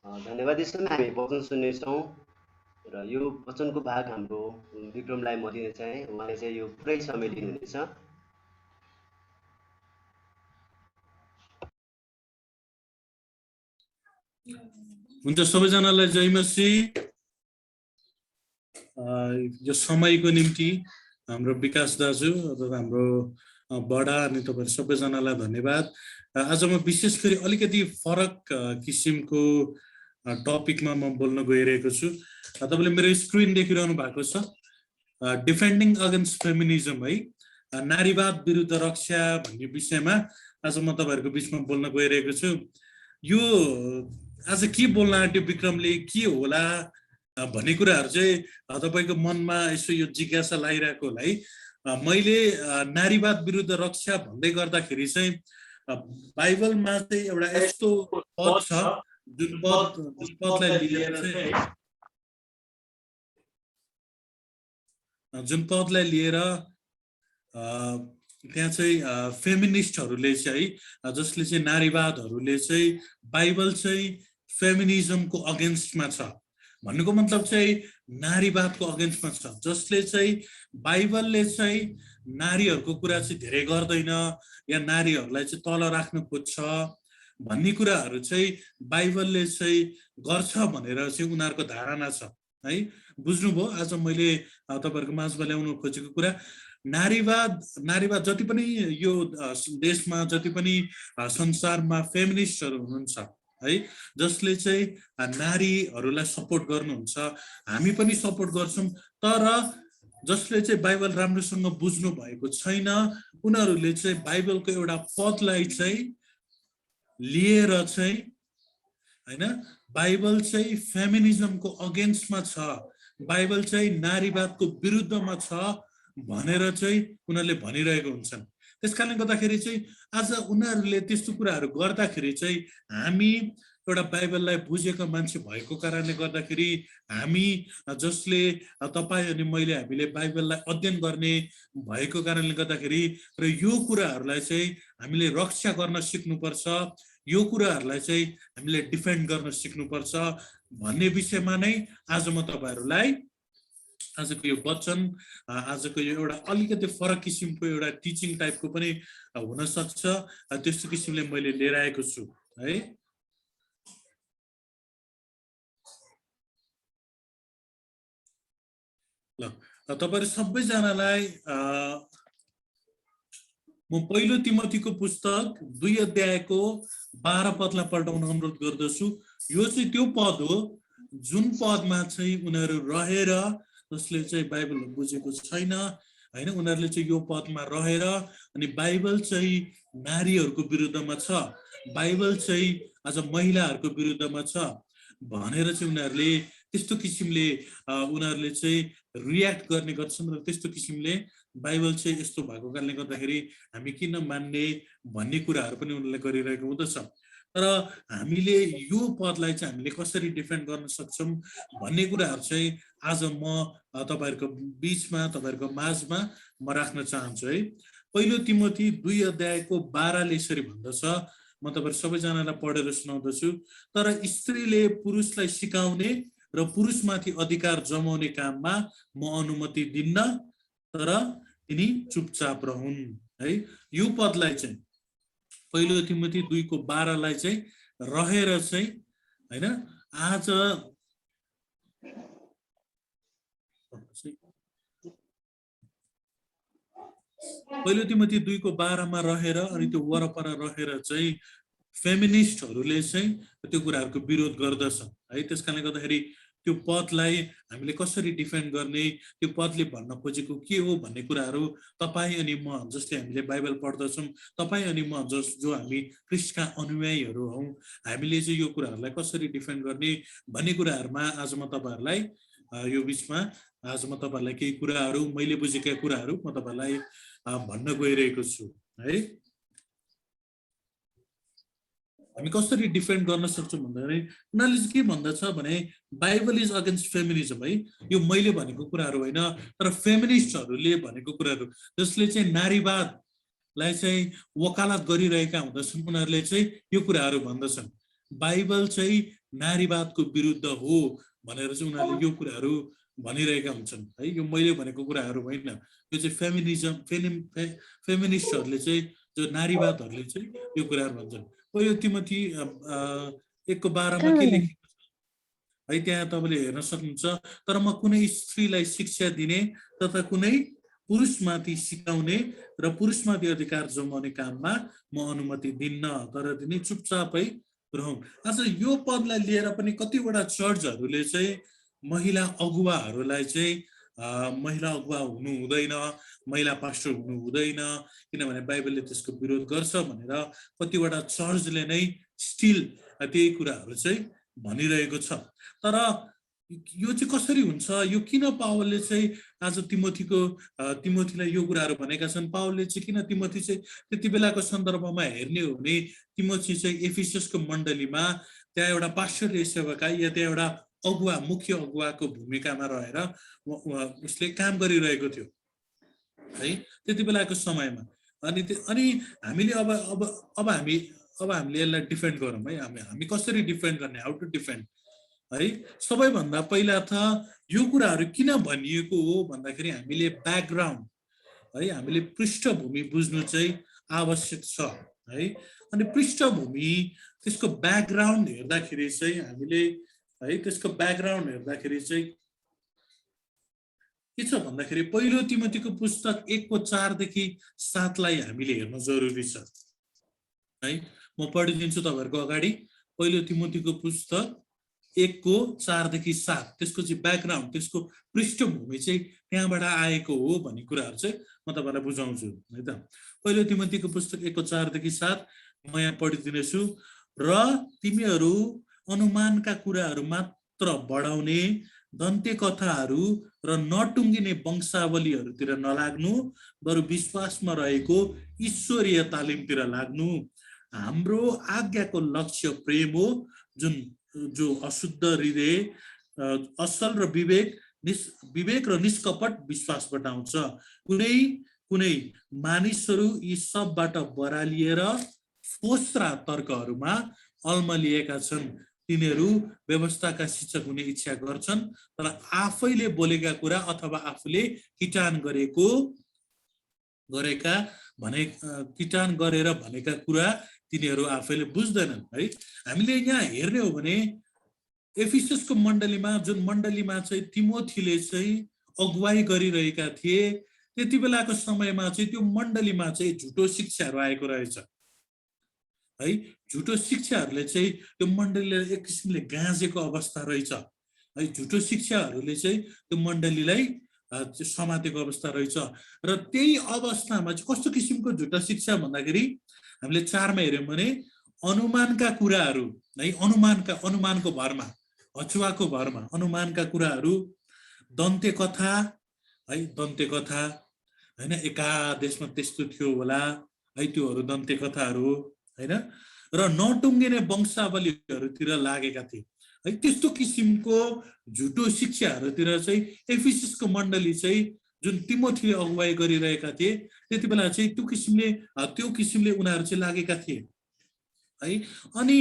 धन्यवाद। यसमा हामी वचन सुन्नेछौँ र यो वचनको भाग हाम्रो विक्रमलाई म दिन चाहे, उहाँले चाहिँ यो पुरै समय लिनुहुनेछ। हुन्छ, सबैजनालाई जय मसीह। यो समयको निम्ति हाम्रो विकास दाजु र हाम्रो बडा अनि तपाईहरु सबैजनालाई धन्यवाद। आज म विशेष गरी अलिकति फरक किसिमको टपिकमा म बोल्न गइरहेको छु। तपाईले मेरो स्क्रिन देखिरहनु भएको छ, डिफेन्डिङ अगेन्स्ट फेमिनिजम है, नारीवाद विरुद्ध रक्षा भन्ने विषयमा आज म तपाईहरुको बीचमा बोल्न गइरहेको छु। यो आज के बोल्न आँट्यो विक्रमले, के होला भन्ने कुराहरु चाहिँ तपाईको मनमा यसो यो जिज्ञासा लागिरहेको होला है। मैले नारीवाद विरुद्ध रक्षा भन्दै गर्दाखेरि चाहिँ बाइबलमा चाहिँ एउटा यस्तो पद छ जुन पदलाई लिएर त्यहाँ चाहिँ फेमिनिस्टहरूले चाहिँ जसले चाहिँ नारीवादहरूले चाहिँ बाइबल चाहिँ फेमिनिजमको अगेन्स्टमा छ भन्नुको मतलब चाहिँ नारीवादको अगेन्स्टमा छ, जसले चाहिँ बाइबलले चाहिँ नारीहरूको कुरा चाहिँ धेरै गर्दैन या नारीहरूलाई चाहिँ तल राख्न खोज्छ भन्ने कुराहरू चाहिँ बाइबलले चाहिँ गर्छ भनेर चाहिँ उनीहरूको धारणा छ है। बुझ्नुभयो? आज मैले तपाईहरुको माझमा ल्याउन खोजेको कुरा नारीवाद जति पनि यो देशमा जति पनि संसारमा फेमिनिस्टहरू हुनुहुन्छ है, जसले चाहिँ नारीहरूलाई सपोर्ट गर्नुहुन्छ, हामी पनि सपोर्ट गर्छौं, तर जसले चाहिँ बाइबल राम्रोसँग बुझ्नु भएको छैन उनीहरूले चाहिँ बाइबलको एउटा पदलाई चाहिँ लिएर चाहिँ हैन, बाइबल चाहिँ फेमिनिजमको अगेन्स्टमा छ, बाइबल चाहिँ नारीवादको विरुद्धमा छ भनेर चाहिँ उनीहरूले भनिरहेको हुन्छन्। त्यसकारणले गर्दाखेरि चाहिँ आज उनीहरूले त्यस्तो कुराहरू गर्दाखेरि चाहिँ हामी एउटा बाइबललाई बुझेका मान्छे भएको कारणले गर्दाखेरि हामी जसले तपाईं अनि मैले हामीले बाइबललाई अध्ययन गर्ने भएको कारणले गर्दाखेरि र यो कुराहरूलाई चाहिँ हामीले रक्षा गर्न सिक्नुपर्छ, यो कुराहरूलाई चाहिँ हामीले डिफेन्ड गर्न सिक्नुपर्छ भन्ने विषयमा नै आज म तपाईहरुलाई आजको यो वचन आजको यो एउटा अलिकति फरक किसिमको एउटा टिचिङ टाइपको पनि हुन सक्छ त्यस्तो किसिमले मैले लिएर आएको छु है ल तपाईहरु सबैजनालाई म पहिलो तिमोथीको पुस्तक 2 अध्यायको 12 पदलाई पढाउन अनुरोध गर्दछु यो चाहिँ त्यो पद हो जुन पदमा चाहिँ उनीहरु रहेर जसले चाहिँ बाइबल बुझेको छैन हैन उनीहरुले चाहिँ यो पदमा रहेर अनि बाइबल चाहिँ नारीहरुको विरुद्धमा छ बाइबल चाहिँ आज महिलाहरुको विरुद्धमा छ भनेर चाहिँ उनीहरुले त्यस्तो किसिमले उनीहरुले चाहिँ रियाक्ट गर्ने गर्छन् र त्यस्तो किसिमले बाइबल चाहिँ यस्तो भएको कारणले गर्दाखेरि हामी किन मान्ने भन्ने कुराहरु पनि उनीहरुले गरिरहेको हुँदछ तर हामीले यो पदलाई चाहिँ हामीले कसरी डिफेन्ड गर्न सक्छौं भन्ने कुराहरु चाहिँ आज म तपाईहरुको बीचमा तपाईहरुको माझमा म राख्न चाहन्छु है पहिलो तिमोथी 2 अध्यायको 12 ले यसरी भन्दछ म तपाईहरु सबैजनालाई पढेर सुनाउँदछु तर स्त्रीले पुरुषलाई सिकाउने र पुरुषमाथि अधिकार जमाउने काममा म अनुमति दिन्न तर तिनी चुपचाप रहन् है यो पदलाई चाहिँ पहिलो तिमोथी 2 को 12 लाई चाहिँ रहेर चाहिँ हैन आज पहिलो तिमोथी 2 को 12 मा रहेर अनि त्यो वरपर रहेर चाहिँ फेमिनिस्टहरुले चाहिँ त्यो कुराहरुको विरोध गर्दछ है त्यसकारणले गर्दाखेरि त्यो पदलाई हामीले कसरी डिफेन्ड गर्ने त्यो पदले भन्न खोजेको के हो भन्ने कुराहरु तपाई अनि म जसले हामीले बाइबल पढ्दछौं तपाई अनि म जो हामी ख्रीष्टका अनुयायीहरु हौं हामीले चाहिँ यो कुराहरुलाई कसरी डिफेन्ड गर्ने भन्ने कुराहरुमा आज म तपाईहरुलाई यो बीचमा आज म तपाईहरुलाई केही कुराहरु मैले बुझेका कुराहरु म तपाईहरुलाई भन्न गइरहेको छु है हामी कसरी डिफेन्ड गर्न सक्छौं भन्दाखेरि उनीहरुले के भन्दछ भने बाइबल इज अगेन्स्ट फेमिनिजम है यो मैले भनेको कुराहरु हैन तर फेमिनिस्टहरुले भनेको कुराहरु जसले चाहिँ नारीवादलाई चाहिँ वकालत गरिरहेका हुँदछन् उनीहरुले चाहिँ यो कुराहरु भन्दछन् बाइबल चाहिँ नारीवादको विरुद्ध हो भनेर चाहिँ उनीहरुले यो कुराहरु भनिरहेका हुन्छन् है यो मैले भनेको कुराहरु होइन यो चाहिँ फेमिनिस्टहरुले चाहिँ जो नारीवादहरुले चाहिँ यो कुराहरु भन्छन् पहिलो तिमोथी 1 को 12 मा के लेखेको छ है त्यहाँ तपाईले हेर्न सक्नुहुन्छ तर म कुनै स्त्रीलाई शिक्षा दिने तथा कुनै पुरुषमाथि सिकाउने र पुरुषमाथि अधिकार जमाउने काममा म अनुमति दिन्न तर तिनी चुपचापै रहौं आज यो पदलाई लिएर पनि कतिवटा चर्चहरुले चाहिँ महिला अगुवाहरुलाई चाहिँ महिला अगुवा हुनु हुँदैन महिला पास्टर हुनु हुँदैन किनभने बाइबलले त्यसको विरोध गर्छ भनेर कतिवटा चर्चले नै स्टिल त्यही कुराहरु चाहिँ भनिरहेको छ तर यो चाहिँ कसरी हुन्छ यो किन पावलले चाहिँ आज तिमोथीलाई यो कुराहरु भनेका छन् पावलले चाहिँ किन तिमोथी चाहिँ त्यति बेलाको सन्दर्भमा हेर्ने हो भने तिमोथी चाहिँ एफिससको मण्डलीमा त्यहाँ एउटा पास्टरीय सेवकाई या त्यहाँ एउटा अगुवा मुख्य अगुवाको भूमिकामा रहेर उसले काम गरिरहेको थियो है त्यति बेलाको समयमा अनि हामीले अब हामीले यसलाई डिफेन्ड गरौँ है हामी कसरी डिफेन्ड गर्ने हाउ टु डिफेन्ड है सबैभन्दा पहिला त यो कुराहरु किन भनिएको हो भन्दाखेरि हामीले ब्याकग्राउन्ड है हामीले पृष्ठभूमि बुझ्नु चाहिँ आवश्यक छ है अनि पृष्ठभूमि त्यसको ब्याकग्राउन्ड हेर्दाखेरि चाहिँ हामीले है त्यसको ब्याकग्राउन्ड हेर्दाखेरि चाहिँ के छ भन्दाखेरि पहिलो तिमोथीको पुस्तक 1 को 4 देखि 7 लाई हामीले हेर्न जरुरी छ है म पढिदिन्छु तपाईहरुको अगाडि पहिलो तिमोथीको पुस्तक 1 को 4 देखि 7 त्यसको चाहिँ ब्याकग्राउन्ड त्यसको पृष्ठभूमि चाहिँ त्यहाँबाट आएको हो भन्ने कुराहरु चाहिँ म तपाईहरुलाई बुझाउँछु है त पहिलो तिमोथीको पुस्तक 1 को 4 देखि 7 म यहाँ पढिदिनेछु र तिमीहरु अनुमानका कुराहरु मात्र बढाउने दन्ते कथाहरु र नटुङ्गिने वंशावलीहरुतिर नलाग्नु बरु विश्वासमा रहेको ईश्वरीय तालिमतिर लाग्नु हाम्रो आज्ञाको लक्ष्य प्रेम हो जो अशुद्ध हृदय असल र विवेक र निष्कपट विश्वासबाट आउँछ कुनै मानिसहरु यी सबबाट बरालिएर फोस्रा तर्कहरूमा अल्मलिएका छन्। तिनीहरू व्यवस्थाका शिक्षक हुने इच्छा गर्छन् तर आफैले बोलेका कुरा अथवा आफूले किटान गरेर भनेका कुरा तिनीहरू आफैले बुझ्दैनन् है। हामीले यहाँ हेर्ने हो भने एफिससको मण्डलीमा जुन मण्डलीमा चाहिँ तिमोथीले चाहिँ अगुवाई गरिरहेका थिए त्यति बेलाको समयमा चाहिँ त्यो मण्डलीमा चाहिँ झुटो शिक्षाहरू आएको रहेछ है। झुटो शिक्षाहरूले चाहिँ त्यो मण्डलीलाई एक किसिमले गाँजेको अवस्था रहेछ है। झुटो शिक्षाहरूले चाहिँ त्यो मण्डलीलाई समातेको अवस्था रहेछ र त्यही अवस्थामा चाहिँ कस्तो किसिमको झुटो शिक्षा भन्दाखेरि हामीले 4 मा हेर्यौं भने अनुमानका कुराहरू है, अनुमानको भरमा, अचुवाको भरमा अनुमानका कुराहरू, दन्ते कथा है, दन्ते कथा हैन, एकादेशमा त्यस्तो थियो होला है, त्योहरू दन्ते कथाहरू हैन, र नटुङ्गिने वंशावलीहरूतिर लागेका थिए है। त्यस्तो किसिमको झुटो शिक्षाहरूतिर चाहिँ एफिससको मण्डली चाहिँ जुन तिमोथीले अगुवाई गरिरहेका थिए त्यति बेला चाहिँ त्यो किसिमले उनीहरू चाहिँ लागेका थिए है। अनि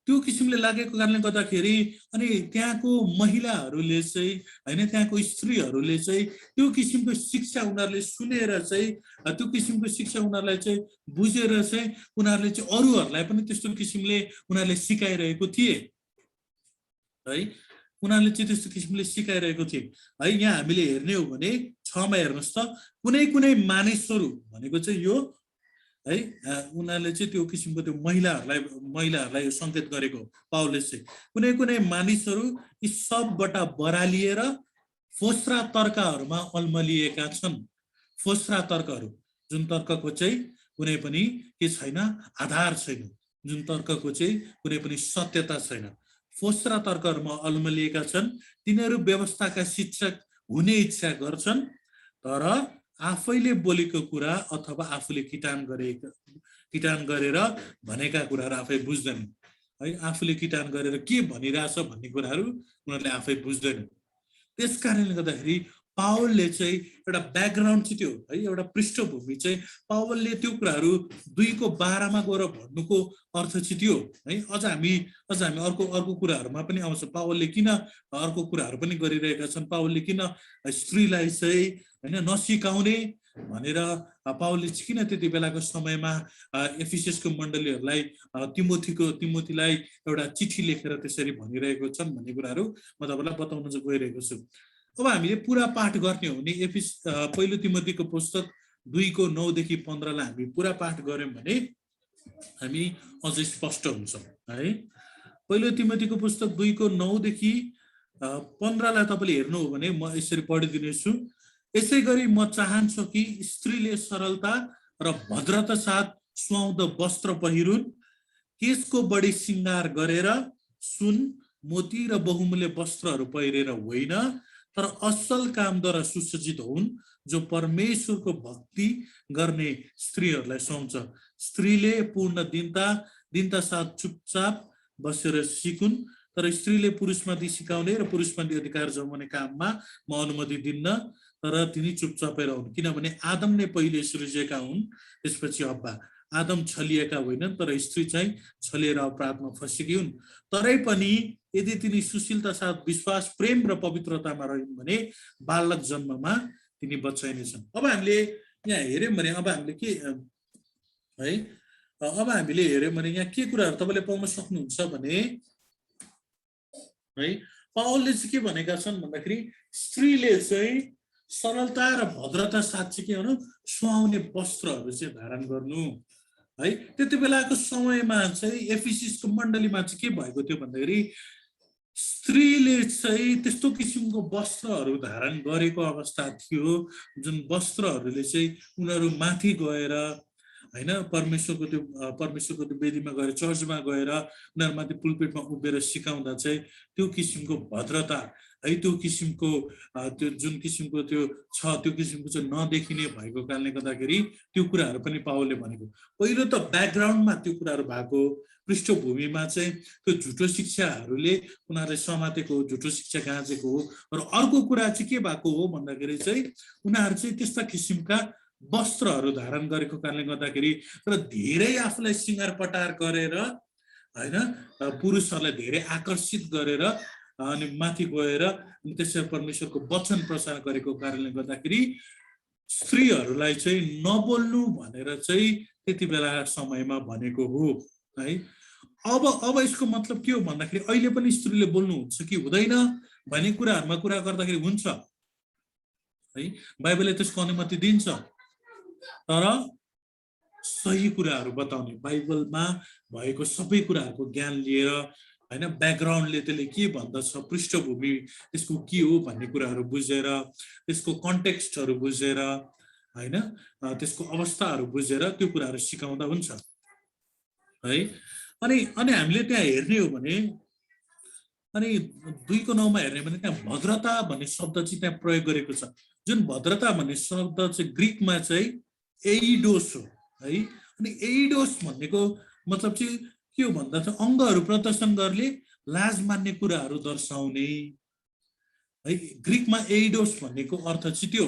त्यो किसिमले लागेको कारणले गर्दाखेरि अनि त्यहाँको महिलाहरूले चाहिँ हैन, त्यहाँको स्त्रीहरूले चाहिँ त्यो किसिमको शिक्षा उनीहरूले सुनेर चाहिँ त्यो किसिमको शिक्षा उनीहरूलाई चाहिँ बुझेर चाहिँ उनीहरूले चाहिँ अरूहरूलाई पनि त्यस्तो किसिमले उनीहरूले सिकाइरहेको थिए है। उनीहरूले चाहिँ त्यस्तो किसिमले सिकाइरहेको थिए है। यहाँ हामीले हेर्ने हो भने 6 मा हेर्नुहोस् त, कुनै कुनै मानिसहरू भनेको चाहिँ यो है, उनीहरूले चाहिँ त्यो किसिमको त्यो महिलाहरूलाई सङ्केत गरेको पाउलले चाहिँ कुनै कुनै मानिसहरू यी सबबाट बरालिएर फोस्रा तर्कहरूमा अल्मलिएका छन्। फोस्रा तर्कहरू जुन तर्कको चाहिँ कुनै पनि के छैन, आधार छैन, जुन तर्कको चाहिँ कुनै पनि सत्यता छैन, फोस्रा तर्कहरूमा अल्मलिएका छन्। तिनीहरू व्यवस्थाका शिक्षक हुने इच्छा गर्छन् तर आफैले बोलेको कुरा अथवा आफूले किटान गरेर भनेका कुराहरू आफै बुझ्दैनन् है। आफूले किटान गरेर के भनिरहेछ भन्ने कुराहरू उनीहरूले आफै बुझ्दैनन्। त्यस कारणले गर्दाखेरि पावलले चाहिँ एउटा ब्याकग्राउन्ड चाहिँ त्यो है, एउटा पृष्ठभूमि चाहिँ पावलले त्यो कुराहरू 2:12 मा गएर भन्नुको अर्थ चाहिँ त्यो है। अझ हामी अर्को कुराहरूमा पनि आउँछ, पावलले किन अर्को कुराहरू पनि गरिरहेका छन्, पावलले किन स्त्रीलाई चाहिँ हैन नसिकाउने भनेर पावलले चाहिँ किन त्यति बेलाको समयमा एफिससको मण्डलीहरूलाई तिमोथीलाई एउटा चिठी लेखेर त्यसरी भनिरहेको छन् भन्ने कुराहरू म तपाईलाई बताउन चाहिँ गइरहेको छु। अब हामीले पुरा पाठ गर्ने हो भने पहिलो तिमोथीको पुस्तक 2:9 देखि 15 लाई हामी पुरा पाठ गर्यौं भने हामी अझै स्पष्ट हुन्छ है। पहिलो तिमोथीको पुस्तक 2:9 देखि 15 लाई तपाईले हेर्नु हो भने म यसरी पढिदिनेछु। यसैगरी म चाहन्छु कि स्त्रीले सरलता र भद्रता साथ सुहाउँदो वस्त्र पहिरुन्, केशको बढी श्रृंगार गरेर सुन, मोती र बहुमूल्य वस्त्रहरू पहिरेर होइन तर असल कामद्वारा सुसज्जित हुन्, जो परमेश्वरको भक्ति गर्ने स्त्रीहरूलाई सुहाउँछ। स्त्रीले पूर्ण दिनता साथ चुपचाप बसेर सिकुन्, तर स्त्रीले पुरुषमाथि सिकाउने र पुरुषमाथि अधिकार जमाउने काममा म अनुमति दिन्न, तर तिनी चुपचापै रहन्, किनभने आदम नै पहिले सृजिएका हुन्, त्यसपछि हव्वा। आदम छलिएका होइनन् तर स्त्री चाहिँ छलिएर अपराधमा फँसेकी हुन्। तरै पनि यदि तिनी सुशीलता साथ विश्वास, प्रेम र पवित्रतामा रहिन् भने बालक जन्ममा तिनी बचाइनेछन्। अब हामीले यहाँ हेर्यौं भने अब हामीले के है, अब हामीले हेर्यौं भने यहाँ के कुराहरू तपाईले पाउन सक्नुहुन्छ भने है, पावलले चाहिँ के भनेका छन् भन्दाखेरि स्त्रीले चाहिँ सरलता र भद्रता साथ चाहिँ के भन्नु, सुहाउने वस्त्रहरू चाहिँ धारण गर्नु है। त्यति बेलाको समयमा चाहिँ एफिससको मण्डलीमा चाहिँ के भएको थियो भन्दाखेरि स्त्रीले चाहिँ त्यस्तो किसिमको वस्त्रहरू धारण गरेको अवस्था थियो, जुन वस्त्रहरूले चाहिँ उनीहरू माथि गएर हैन परमेश्वरको त्यो वेदीमा गएर, चर्चमा गएर उनीहरूमाथि पुलपिटमा उभिएर सिकाउँदा चाहिँ त्यो किसिमको भद्रता है, त्यो किसिमको त्यो जुन किसिमको त्यो छ, त्यो किसिमको चाहिँ नदेखिने भएको कारणले गर्दाखेरि त्यो कुराहरू पनि पावलले भनेको। पहिलो त ब्याकग्राउन्डमा त्यो कुराहरू भएको, पृष्ठभूमिमा चाहिँ त्यो झुटो शिक्षाहरूले उनीहरूले समातेको, झुटो शिक्षा गाँजेको हो। र अर्को कुरा चाहिँ के भएको हो भन्दाखेरि चाहिँ उनीहरू चाहिँ त्यस्ता किसिमका वस्त्रहरू धारण गरेको कारणले गर्दाखेरि र धेरै आफूलाई सिँगार पटार गरेर हैन पुरुषहरूलाई धेरै आकर्षित गरेर अनि माथि गएर त्यसरी परमेश्वरको वचन प्रचार गरेको कारणले गर्दाखेरि स्त्रीहरूलाई चाहिँ नबोल्नु भनेर चाहिँ त्यति बेला समयमा भनेको हो है। अब यसको मतलब के हो भन्दाखेरि अहिले पनि स्त्रीले बोल्नुहुन्छ कि हुँदैन भन्ने कुराहरुमा कुरा गर्दाखेरि हुन्छ है, बाइबलले त्यसको अनुमति दिन्छ। तर सही कुराहरु बताउने, बाइबलमा भएको सबै कुराहरुको ज्ञान लिएर हैन, ब्याकग्राउन्डले त्यसले के भन्दछ, पृष्ठभूमि त्यसको के हो भन्ने कुराहरु बुझेर, त्यसको कन्टेक्स्टहरु बुझेर हैन, त्यसको अवस्थाहरु बुझेर त्यो कुराहरु सिकाउँदा हुन्छ है। अनि हामीले त्यहाँ हेर्ने हो भने अनि 2:9 मा हेर्ने भने त्यहाँ भद्रता भन्ने शब्द चाहिँ त्यहाँ प्रयोग गरेको छ। जुन भद्रता भन्ने शब्द चाहिँ ग्रीकमा चाहिँ एइडोस हो है। अनि एइडोस भन्नेको मतलब चाहिँ के हो भन्दा चाहिँ अङ्गहरू प्रदर्शन गर्ने, लाज मान्ने कुराहरू दर्शाउने है। ग्रीकमा एइडोस भन्नेको अर्थ चाहिँ त्यो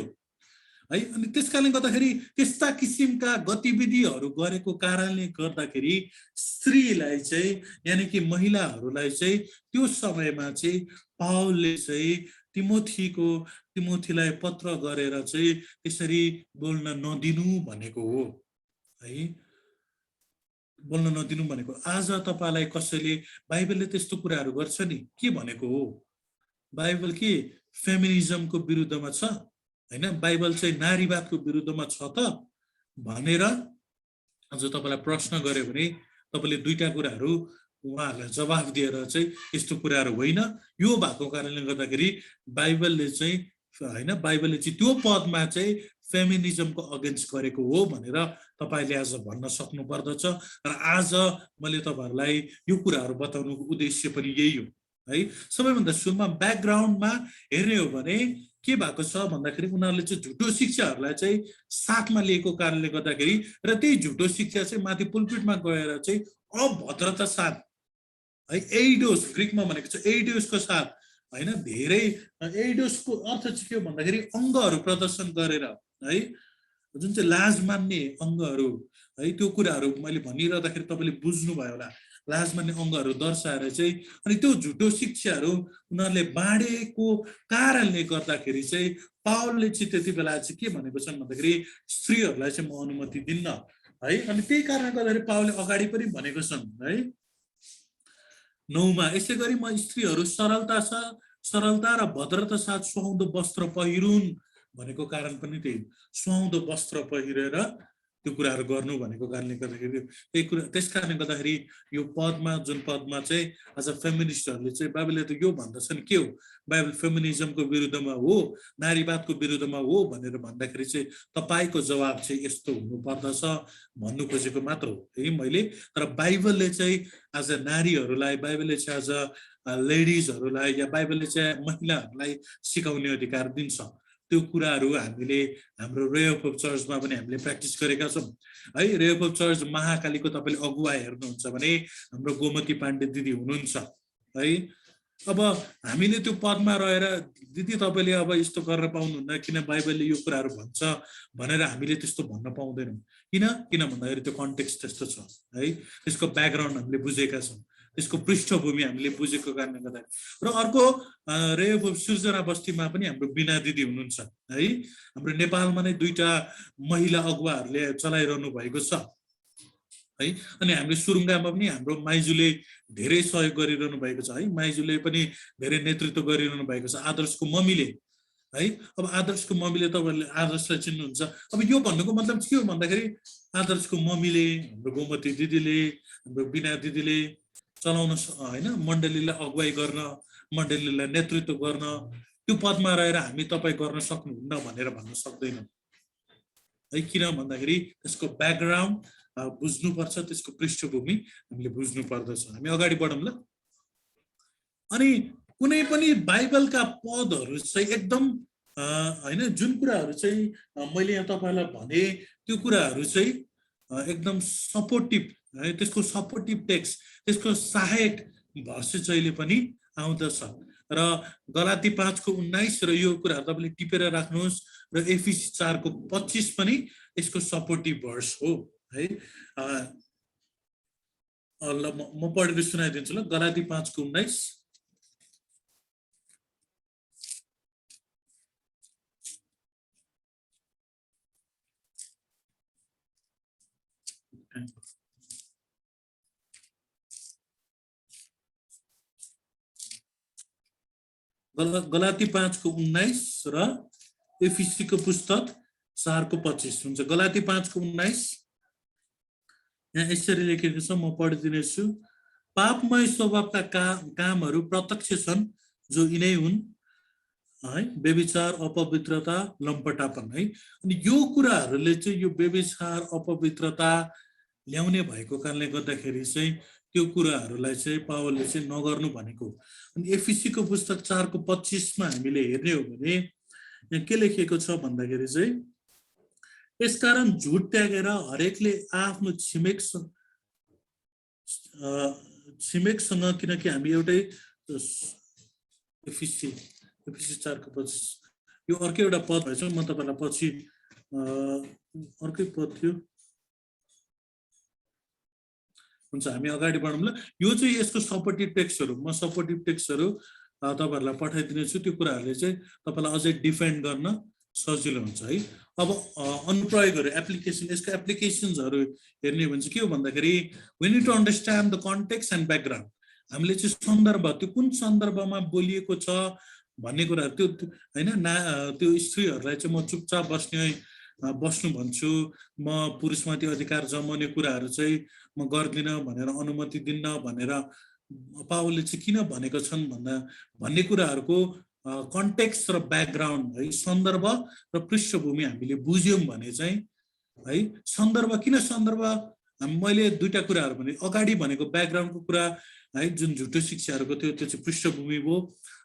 है। अनि त्यसकारणले गर्दाखेरि त्यस्ता किसिमका गतिविधिहरू गरेको कारणले गर्दाखेरि स्त्रीलाई चाहिँ यानी कि महिलाहरूलाई चाहिँ त्यो समयमा चाहिँ पावलले चाहिँ तिमोथीलाई पत्र गरेर चाहिँ त्यसरी बोल्न नदिनु भनेको हो है। बोल्न नदिनु भनेको। आज तपाईलाई कसैले बाइबलले त्यस्तो कुराहरू गर्छ नि, के भनेको हो? बाइबल के फेमिनिजमको विरुद्धमा छ हैन, बाइबल चाहिँ नारीवादको विरुद्धमा छ त भनेर अझ तपाईलाई प्रश्न गर्यो भने तपाईले दुईटा कुराहरू उहाँहरूलाई जवाफ दिएर चाहिँ यस्तो कुराहरू होइन, यो भएको कारणले गर्दाखेरि बाइबलले चाहिँ हैन, बाइबलले चाहिँ त्यो पदमा चाहिँ फेमिनिजमको अगेन्स्ट गरेको हो भनेर तपाईले आज भन्न सक्नु पर्दछ। र आज मैले तपाईहरुलाई यो कुराहरू बताउनुको उद्देश्य पनि यही हो है। सबैभन्दा सुरुमा ब्याकग्राउन्डमा हेर्ने हो भने के भएको छ भन्दाखेरि उनीहरूले चाहिँ झुटो शिक्षाहरूलाई चाहिँ साथमा लिएको कारणले गर्दाखेरि र त्यही झुटो शिक्षा चाहिँ माथि पुलपिटमा गएर चाहिँ अभद्रता साथ है, एइडोस ग्रीकमा भनेको छ एइडोसको साथ हैन, धेरै एइडोसको अर्थ चाहिँ के हो भन्दाखेरि अङ्गहरू प्रदर्शन गरेर है, जुन चाहिँ लाज मान्ने अङ्गहरू है, त्यो कुराहरू मैले भनिरहँदाखेरि तपाईँले बुझ्नुभयो होला। लाज मान्ने अङ्गहरू दर्शाएर चाहिँ अनि त्यो झुटो शिक्षाहरू उनीहरूले बाँडेको कारणले गर्दाखेरि चाहिँ पावलले चाहिँ त्यति बेला चाहिँ के भनेको छन् भन्दाखेरि स्त्रीहरूलाई चाहिँ म अनुमति दिन्न है। अनि त्यही कारणले गर्दाखेरि पावलले अगाडि पनि भनेको छन् है 9 मा, यसै गरी म स्त्रीहरू सरलता र भद्रता साथ सुहाउँदो वस्त्र पहिरुन् भनेको कारण पनि त्यही, सुहाउँदो वस्त्र पहिरेर त्यो कुराहरू गर्नु भनेको कारणले गर्दाखेरि त्यही कुरा। त्यस कारणले गर्दाखेरि यो पदमा, जुन पदमा चाहिँ आज फेमिनिस्टहरूले चाहिँ बाइबलले त यो भन्दछन् के हो, बाइबल फेमिनिजमको विरुद्धमा हो, नारीवादको विरुद्धमा हो भनेर भन्दाखेरि चाहिँ तपाईँको जवाब चाहिँ यस्तो हुनुपर्दछ भन्नु खोजेको मात्र हो है मैले। तर बाइबलले चाहिँ आज नारीहरूलाई, बाइबलले चाहिँ आज लेडिजहरूलाई या बाइबलले चाहिँ महिलाहरूलाई सिकाउने अधिकार दिन्छ। त्यो कुराहरू हामीले हाम्रो रे अफ चर्चमा पनि हामीले प्र्याक्टिस गरेका छौँ है। रे अफ चर्च महाकालीको तपाईँले अगुवा हेर्नुहुन्छ भने हाम्रो गोमती पाण्डे दिदी हुनुहुन्छ है। अब हामीले त्यो पदमा रहेर दिदी तपाईँले अब यस्तो गर्न पाउनुहुन्न किन बाइबलले यो कुराहरू भन्छ भनेर हामीले त्यस्तो भन्न पाउँदैनौँ। किन भन्दाखेरि त्यो कन्टेक्स्ट त्यस्तो छ है, त्यसको ब्याकग्राउन्ड हामीले बुझेका छौँ, त्यसको पृष्ठभूमि हामीले बुझेको कारणले गर्दाखेरि। र अर्को रे अफ सृजना बस्तीमा पनि हाम्रो बिना दिदी हुनुहुन्छ है। हाम्रो नेपालमा नै 2टा महिला अगुवाहरूले चलाइरहनु भएको छ है। अनि हामीले सुरुङ्गामा पनि हाम्रो माइजूले धेरै सहयोग गरिरहनु भएको छ है। माइजूले पनि धेरै नेतृत्व गरिरहनु भएको छ, आदर्शको मम्मीले है। अब आदर्शको मम्मीले तपाईँहरूले आदर्शलाई चिन्नुहुन्छ। अब यो भन्नुको मतलब के हो भन्दाखेरि आदर्शको मम्मीले, हाम्रो गोमती दिदीले, हाम्रो बिना दिदीले चलाउन हैन, मण्डलीलाई अगुवाई गर्न, मण्डलीलाई नेतृत्व गर्न त्यो पदमा रहेर हामी तपाईँ गर्न सक्नुहुन्न भनेर भन्न सक्दैनौँ है। किन भन्दाखेरि त्यसको ब्याकग्राउन्ड बुझ्नुपर्छ, त्यसको पृष्ठभूमि हामीले बुझ्नु पर्दछ। हामी अगाडि बढौँ ल। अनि कुनै पनि बाइबलका पदहरू चाहिँ एकदम हैन, जुन कुराहरू चाहिँ मैले यहाँ तपाईँलाई भने त्यो कुराहरू चाहिँ एकदम सपोर्टिभ है, त्यसको सपोर्टिभ टेक्स्ट, त्यसको सहायक भर्स जहिले पनि आउँदछ। र गलाती 5:19 र यो कुराहरू तपाईँले टिपेर राख्नुहोस्। र एफिसी 4:25 पनि यसको सपोर्टिभ भर्स हो है। ल म पढेर सुनाइदिन्छु ल। गलाती 5:19 गलाती 5:19 र एफिसीको पुस्तक 4:25 हुन्छ। गलाती 5:19 यहाँ यसरी लेखेको छ, म पढिदिनेछु। पापमय स्वभावका कामहरू प्रत्यक्ष छन् जो यिनै हुन् है, व्यभिचार, अपवित्रता, लम्पटापन है। अनि यो कुराहरूले चाहिँ यो व्यभिचार अपवित्रता ल्याउने भएको कारणले गर्दाखेरि चाहिँ त्यो कुराहरूलाई चाहिँ पावलले चाहिँ नगर्नु भनेको। अनि एफिसीको पुस्तक 4:25 हामीले हेर्ने हो भने यहाँ के लेखिएको छ भन्दाखेरि चाहिँ यसकारण झुट त्यागेर हरेकले आफ्नो छिमेकसँग, किनकि हामी एउटै एफिसी 4:25 यो अर्कै एउटा पद भएछ। म तपाईँलाई पछि अर्कै पद थियो हुन्छ, हामी अगाडि बढौँ ल। यो चाहिँ यसको सपोर्टिभ टेक्स्टहरू, म सपोर्टिभ टेक्स्टहरू तपाईँहरूलाई पठाइदिनेछु। त्यो कुराहरूले चाहिँ तपाईँलाई अझै डिफेन्ड गर्न सजिलो हुन्छ है। अब अनुप्रयोगहरू, एप्लिकेसन, यसको एप्लिकेसन्सहरू हेर्ने हो भने चाहिँ के हो भन्दाखेरि we need to understand the context and background. हामीले चाहिँ सन्दर्भ, त्यो कुन सन्दर्भमा बोलिएको छ भन्ने कुराहरू, त्यो होइन त्यो स्त्रीहरूलाई चाहिँ म चुपचाप बस्नु भन्छु, म पुरुषमाथि अधिकार जमाउने कुराहरू चाहिँ म गर्दिनँ भनेर, अनुमति दिन्न भनेर पावलले चाहिँ किन भनेको छन् भन्ने कुराहरूको कन्टेक्स्ट र ब्याकग्राउन्ड है, सन्दर्भ र पृष्ठभूमि हामीले बुझ्यौँ भने चाहिँ है, सन्दर्भ किन सन्दर्भ, मैले दुईटा कुराहरू भने, अगाडि भनेको ब्याकग्राउन्डको कुरा है, जुन झुटो शिक्षाहरूको थियो त्यो चाहिँ पृष्ठभूमि भयो,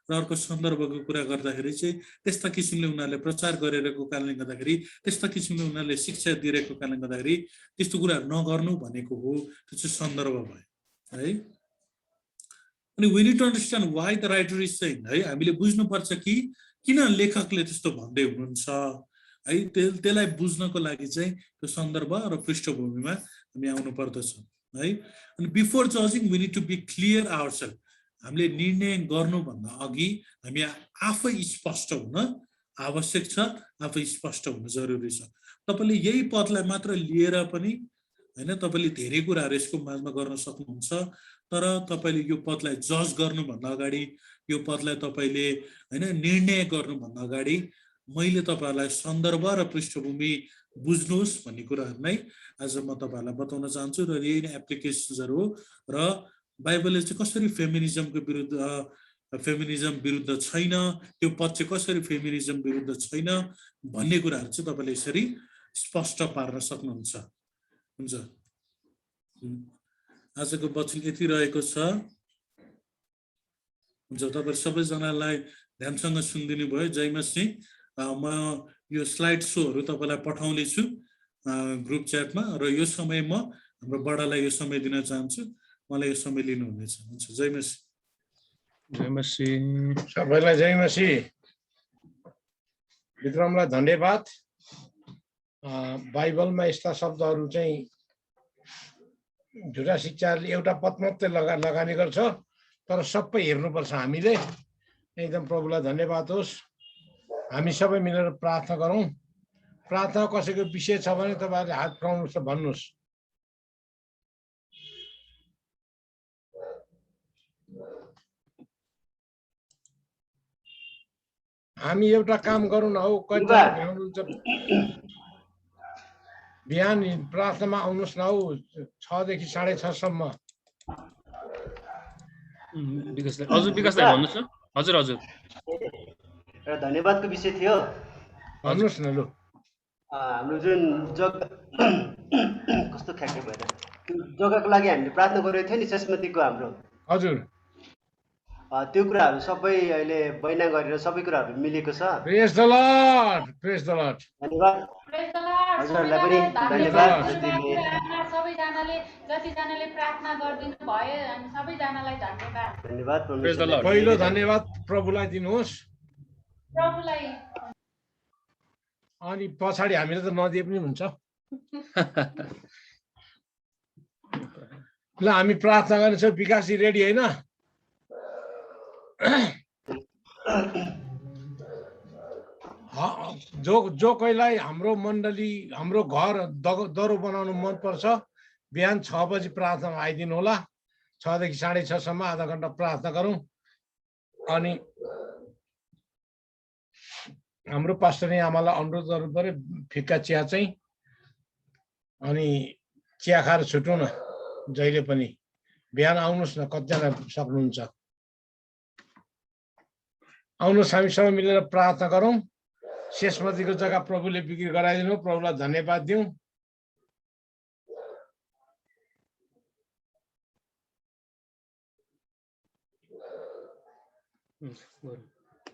र अर्को सन्दर्भको कुरा गर्दाखेरि चाहिँ त्यस्ता किसिमले उनीहरूले प्रचार गरिरहेको कारणले गर्दाखेरि, त्यस्ता किसिमले उनीहरूले शिक्षा दिइरहेको कारणले गर्दाखेरि त्यस्तो कुराहरू नगर्नु भनेको हो, त्यो चाहिँ सन्दर्भ भयो है। अनि we need to understand why the writer is saying है, हामीले बुझ्नुपर्छ कि किन लेखकले त्यस्तो भन्दै हुनुहुन्छ है। त्यसलाई बुझ्नको लागि चाहिँ त्यो सन्दर्भ र पृष्ठभूमिमा हामी आउनु पर्दछ है। अनि बिफोर जजिङ we need to be clear ourselves. हामीले निर्णय गर्नुभन्दा अघि हामी आफै स्पष्ट हुन आवश्यक छ, आफै स्पष्ट हुन जरुरी छ। तपाईँले यही पदलाई मात्र लिएर पनि होइन, तपाईँले धेरै कुराहरू यसको माझमा गर्न सक्नुहुन्छ, तर तपाईँले यो पदलाई जज गर्नुभन्दा अगाडि, यो पदलाई तपाईँले होइन निर्णय गर्नुभन्दा अगाडि मैले तपाईँहरूलाई सन्दर्भ र पृष्ठभूमि बुझ्नुहोस् भन्ने कुराहरू नै आज म तपाईँहरूलाई बताउन चाहन्छु। र यही नै एप्लिकेसन्सहरू हो। र बाइबलले चाहिँ कसरी फेमिनिजम विरुद्ध छैन, त्यो पद चाहिँ कसरी फेमिनिजम विरुद्ध छैन भन्ने कुराहरू चाहिँ तपाईँले यसरी स्पष्ट पार्न सक्नुहुन्छ। हुन्छ, आजको वचन यति रहेको छ। हुन्छ, तपाईँ सबैजनालाई ध्यानसँग सुनिदिनु भयो। जय मसी। म यो स्लाइड सोहरू तपाईँलाई पठाउने छु ग्रुप च्याटमा, र यो समय म हाम्रो बडालाई यो समय दिन चाहन्छु, मलाई यो समय लिनुहुनेछ। हुन्छ, जय मसी। जय मसी। सबैलाई जय मसी। विक्रमलाई धन्यवाद। बाइबलमा यस्ता शब्दहरू चाहिँ झुटा शिक्षाले एउटा पद मात्रै लगानी गर्छ, तर सबै हेर्नुपर्छ हामीले। एकदम प्रभुलाई धन्यवाद होस्। हामी सबै मिलेर प्रार्थना गरौँ। प्रार्थना कसैको विषय छ भने तपाईँहरूले हात उठाउनुहोस्, भन्नुहोस्। हामी एउटा काम गरौँ न हौ, कतिजना भ्याउनुहुन्छ बिहान प्रार्थनामा आउनुहोस् न हौ, 6 देखि 6:30 सम्म। हजुर विकासलाई भन्नुहोस् न। हजुर हजुर, एउटा धन्यवादको विषय थियो। भन्नुहोस् न लु। हाम्रो जुन कस्तो ख्याक्कै भएर त्यो जग्गाको लागि हामीले प्रार्थना गरेको थियो नि, चेसमतीको हाम्रो। हजुर, त्यो कुराहरू सबै अहिले बैना गरेर सबै कुराहरू मिलेको छ। Praise the Lord, praise the Lord. धन्यवाद हजुरहरूलाई पनि धन्यवाद। सबैजनाले जतिजनाले प्रार्थना गरिदिनु भयो, हामी सबैजनालाई धन्यवाद। धन्यवाद। पहिलो धन्यवाद प्रभुलाई दिनुहोस्। प्रभुलाई अनि पछाडि हामीले त नदिए पनि हुन्छ। ल हामी प्रार्थना गर्नेछौँ। विकासजी रेडी होइन? जो कोहीलाई हाम्रो मण्डली हाम्रो घर दरो बनाउनु मनपर्छ बिहान 6 बजी प्रार्थनामा आइदिनु होला। 6 देखि 6:30 सम्म आधा घण्टा प्रार्थना गरौँ। अनि हाम्रो पास्टरले आमालाई अनुरोध गर्नु पर्यो फिक्का चिया चाहिँ, अनि चिया खाएर छुटौँ न जहिले पनि। बिहान आउनुहोस् न, कतिजना सक्नुहुन्छ आउनुहोस्। हामी सबै मिलेर प्रार्थना गरौँ। शेषमतीको जग्गा प्रभुले बिक्री गराइदिनु। प्रभुलाई धन्यवाद दिउँ।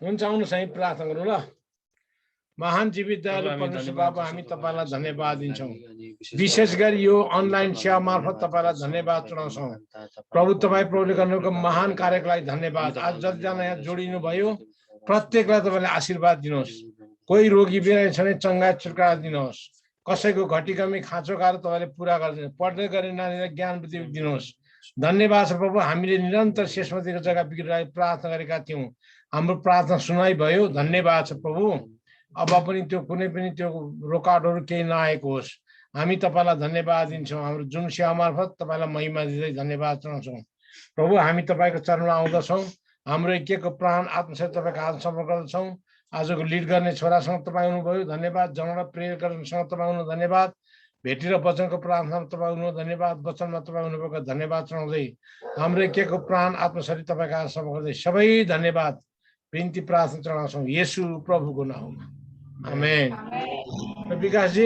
हुन्छ आउनुहोस् हामी प्रार्थना गरौँ ल। महान जीवित दयालु परमेश्वर बाबा, हामी तपाईँलाई धन्यवाद दिन्छौँ। विशेष गरी यो अनलाइन सेवा मार्फत तपाईँलाई धन्यवाद चढाउँछौँ। प्रभु प्रभुले गर्नुभएको महान कार्यको लागि धन्यवाद। आज जतिजना यहाँ जोडिनु भयो प्रत्येकलाई तपाईँले आशीर्वाद दिनुहोस्। कोही रोगी बिरामी छ भने चङ्गा छुटकारा दिनुहोस्। कसैको घटी कमी खाँचो गाह्रो तपाईँले पुरा गरिदिनुहोस्। पढ्दै गर्ने नानीलाई ज्ञान बुद्धि दिनुहोस्। धन्यवाद छ प्रभु। हामीले निरन्तर शेषमतीको जग्गा बिग्रेर प्रार्थना गरेका थियौँ। हाम्रो प्रार्थना सुनाइ भयो। धन्यवाद छ प्रभु। अब पनि त्यो कुनै पनि त्यो रोकावटहरू केही नआएको होस्। हामी तपाईँलाई धन्यवाद दिन्छौँ। हाम्रो जुन सेवा मार्फत तपाईँलाई महिमा दिँदै धन्यवाद चढाउँछौँ। प्रभु हामी तपाईँको चरणमा आउँदछौँ। हाम्रो एकको प्राण आत्मसहित तपाईँको हात समर्पण गर्दछौँ। आजको लिड गर्ने छोरासँग तपाईँ हुनुभयो, धन्यवाद। जनलाई प्रेरित गर्नेसँग तपाईँ हुनु, धन्यवाद। भेटी र वचनको प्रार्थनामा तपाईँ हुनु, धन्यवाद। वचनमा तपाईँ हुनुभएको धन्यवाद चढाउँदै हाम्रो एकको प्राण आत्मशरीर तपाईँको हात समर्पण गर्दै सबै धन्यवाद बिन्ती प्रार्थना चढाउँछौँ येशू प्रभुको नाममा। आमेन। विकासजी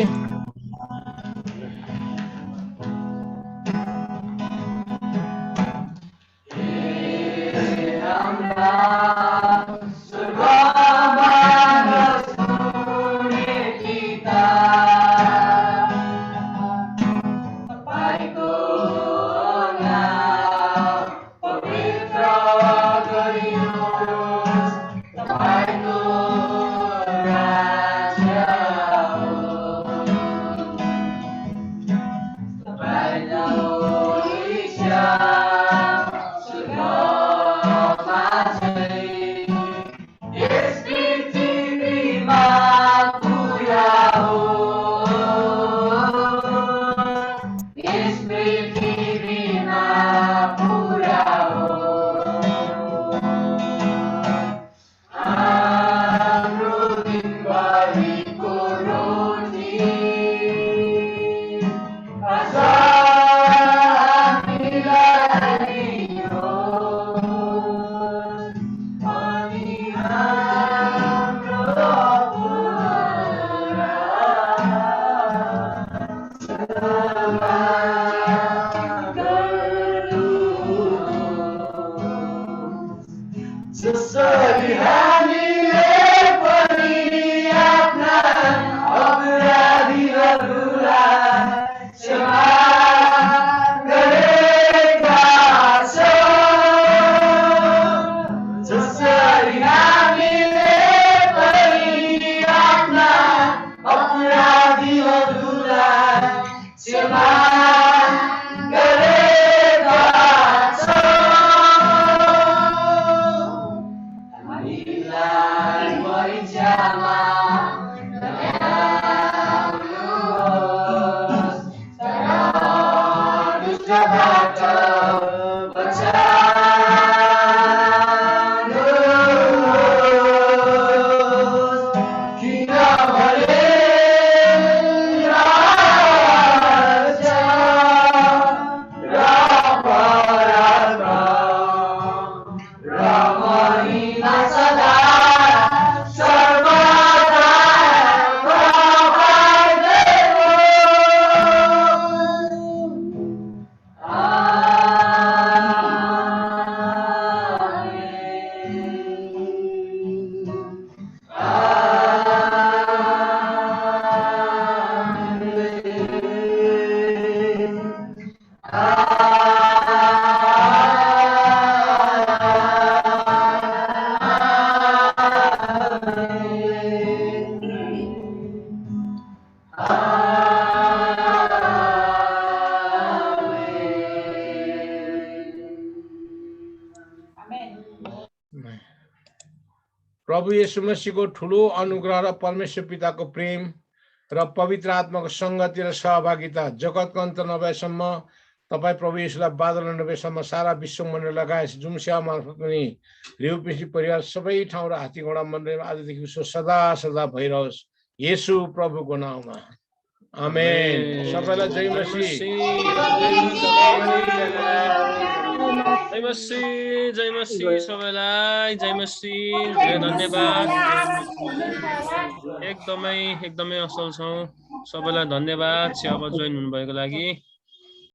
प्रभु येशू मसीहको ठुलो अनुग्रह र परमेश्वर पिताको प्रेम र पवित्र आत्माको सङ्गति र सहभागिता जगतको अन्त नभएसम्म तपाईँ प्रभु येशूलाई बादल नभएसम्म सारा विश्व मण्डल लगायत जुम सेवा मार्फत पनि रेउपिसी परिवार सबै ठाउँ र हात्ती घोडा मण्डलमा आजदेखि सदा सदा भइरहोस् येशू प्रभुको नाउँमा आमेन। सबैलाई जय मसीह। जय मसीह, जय मसीह सबैलाई, जय मसीह, धेरै धन्यवाद। एकदमै असल छौँ। सबैलाई धन्यवाद सेवामा जोइन हुनुभएको लागि।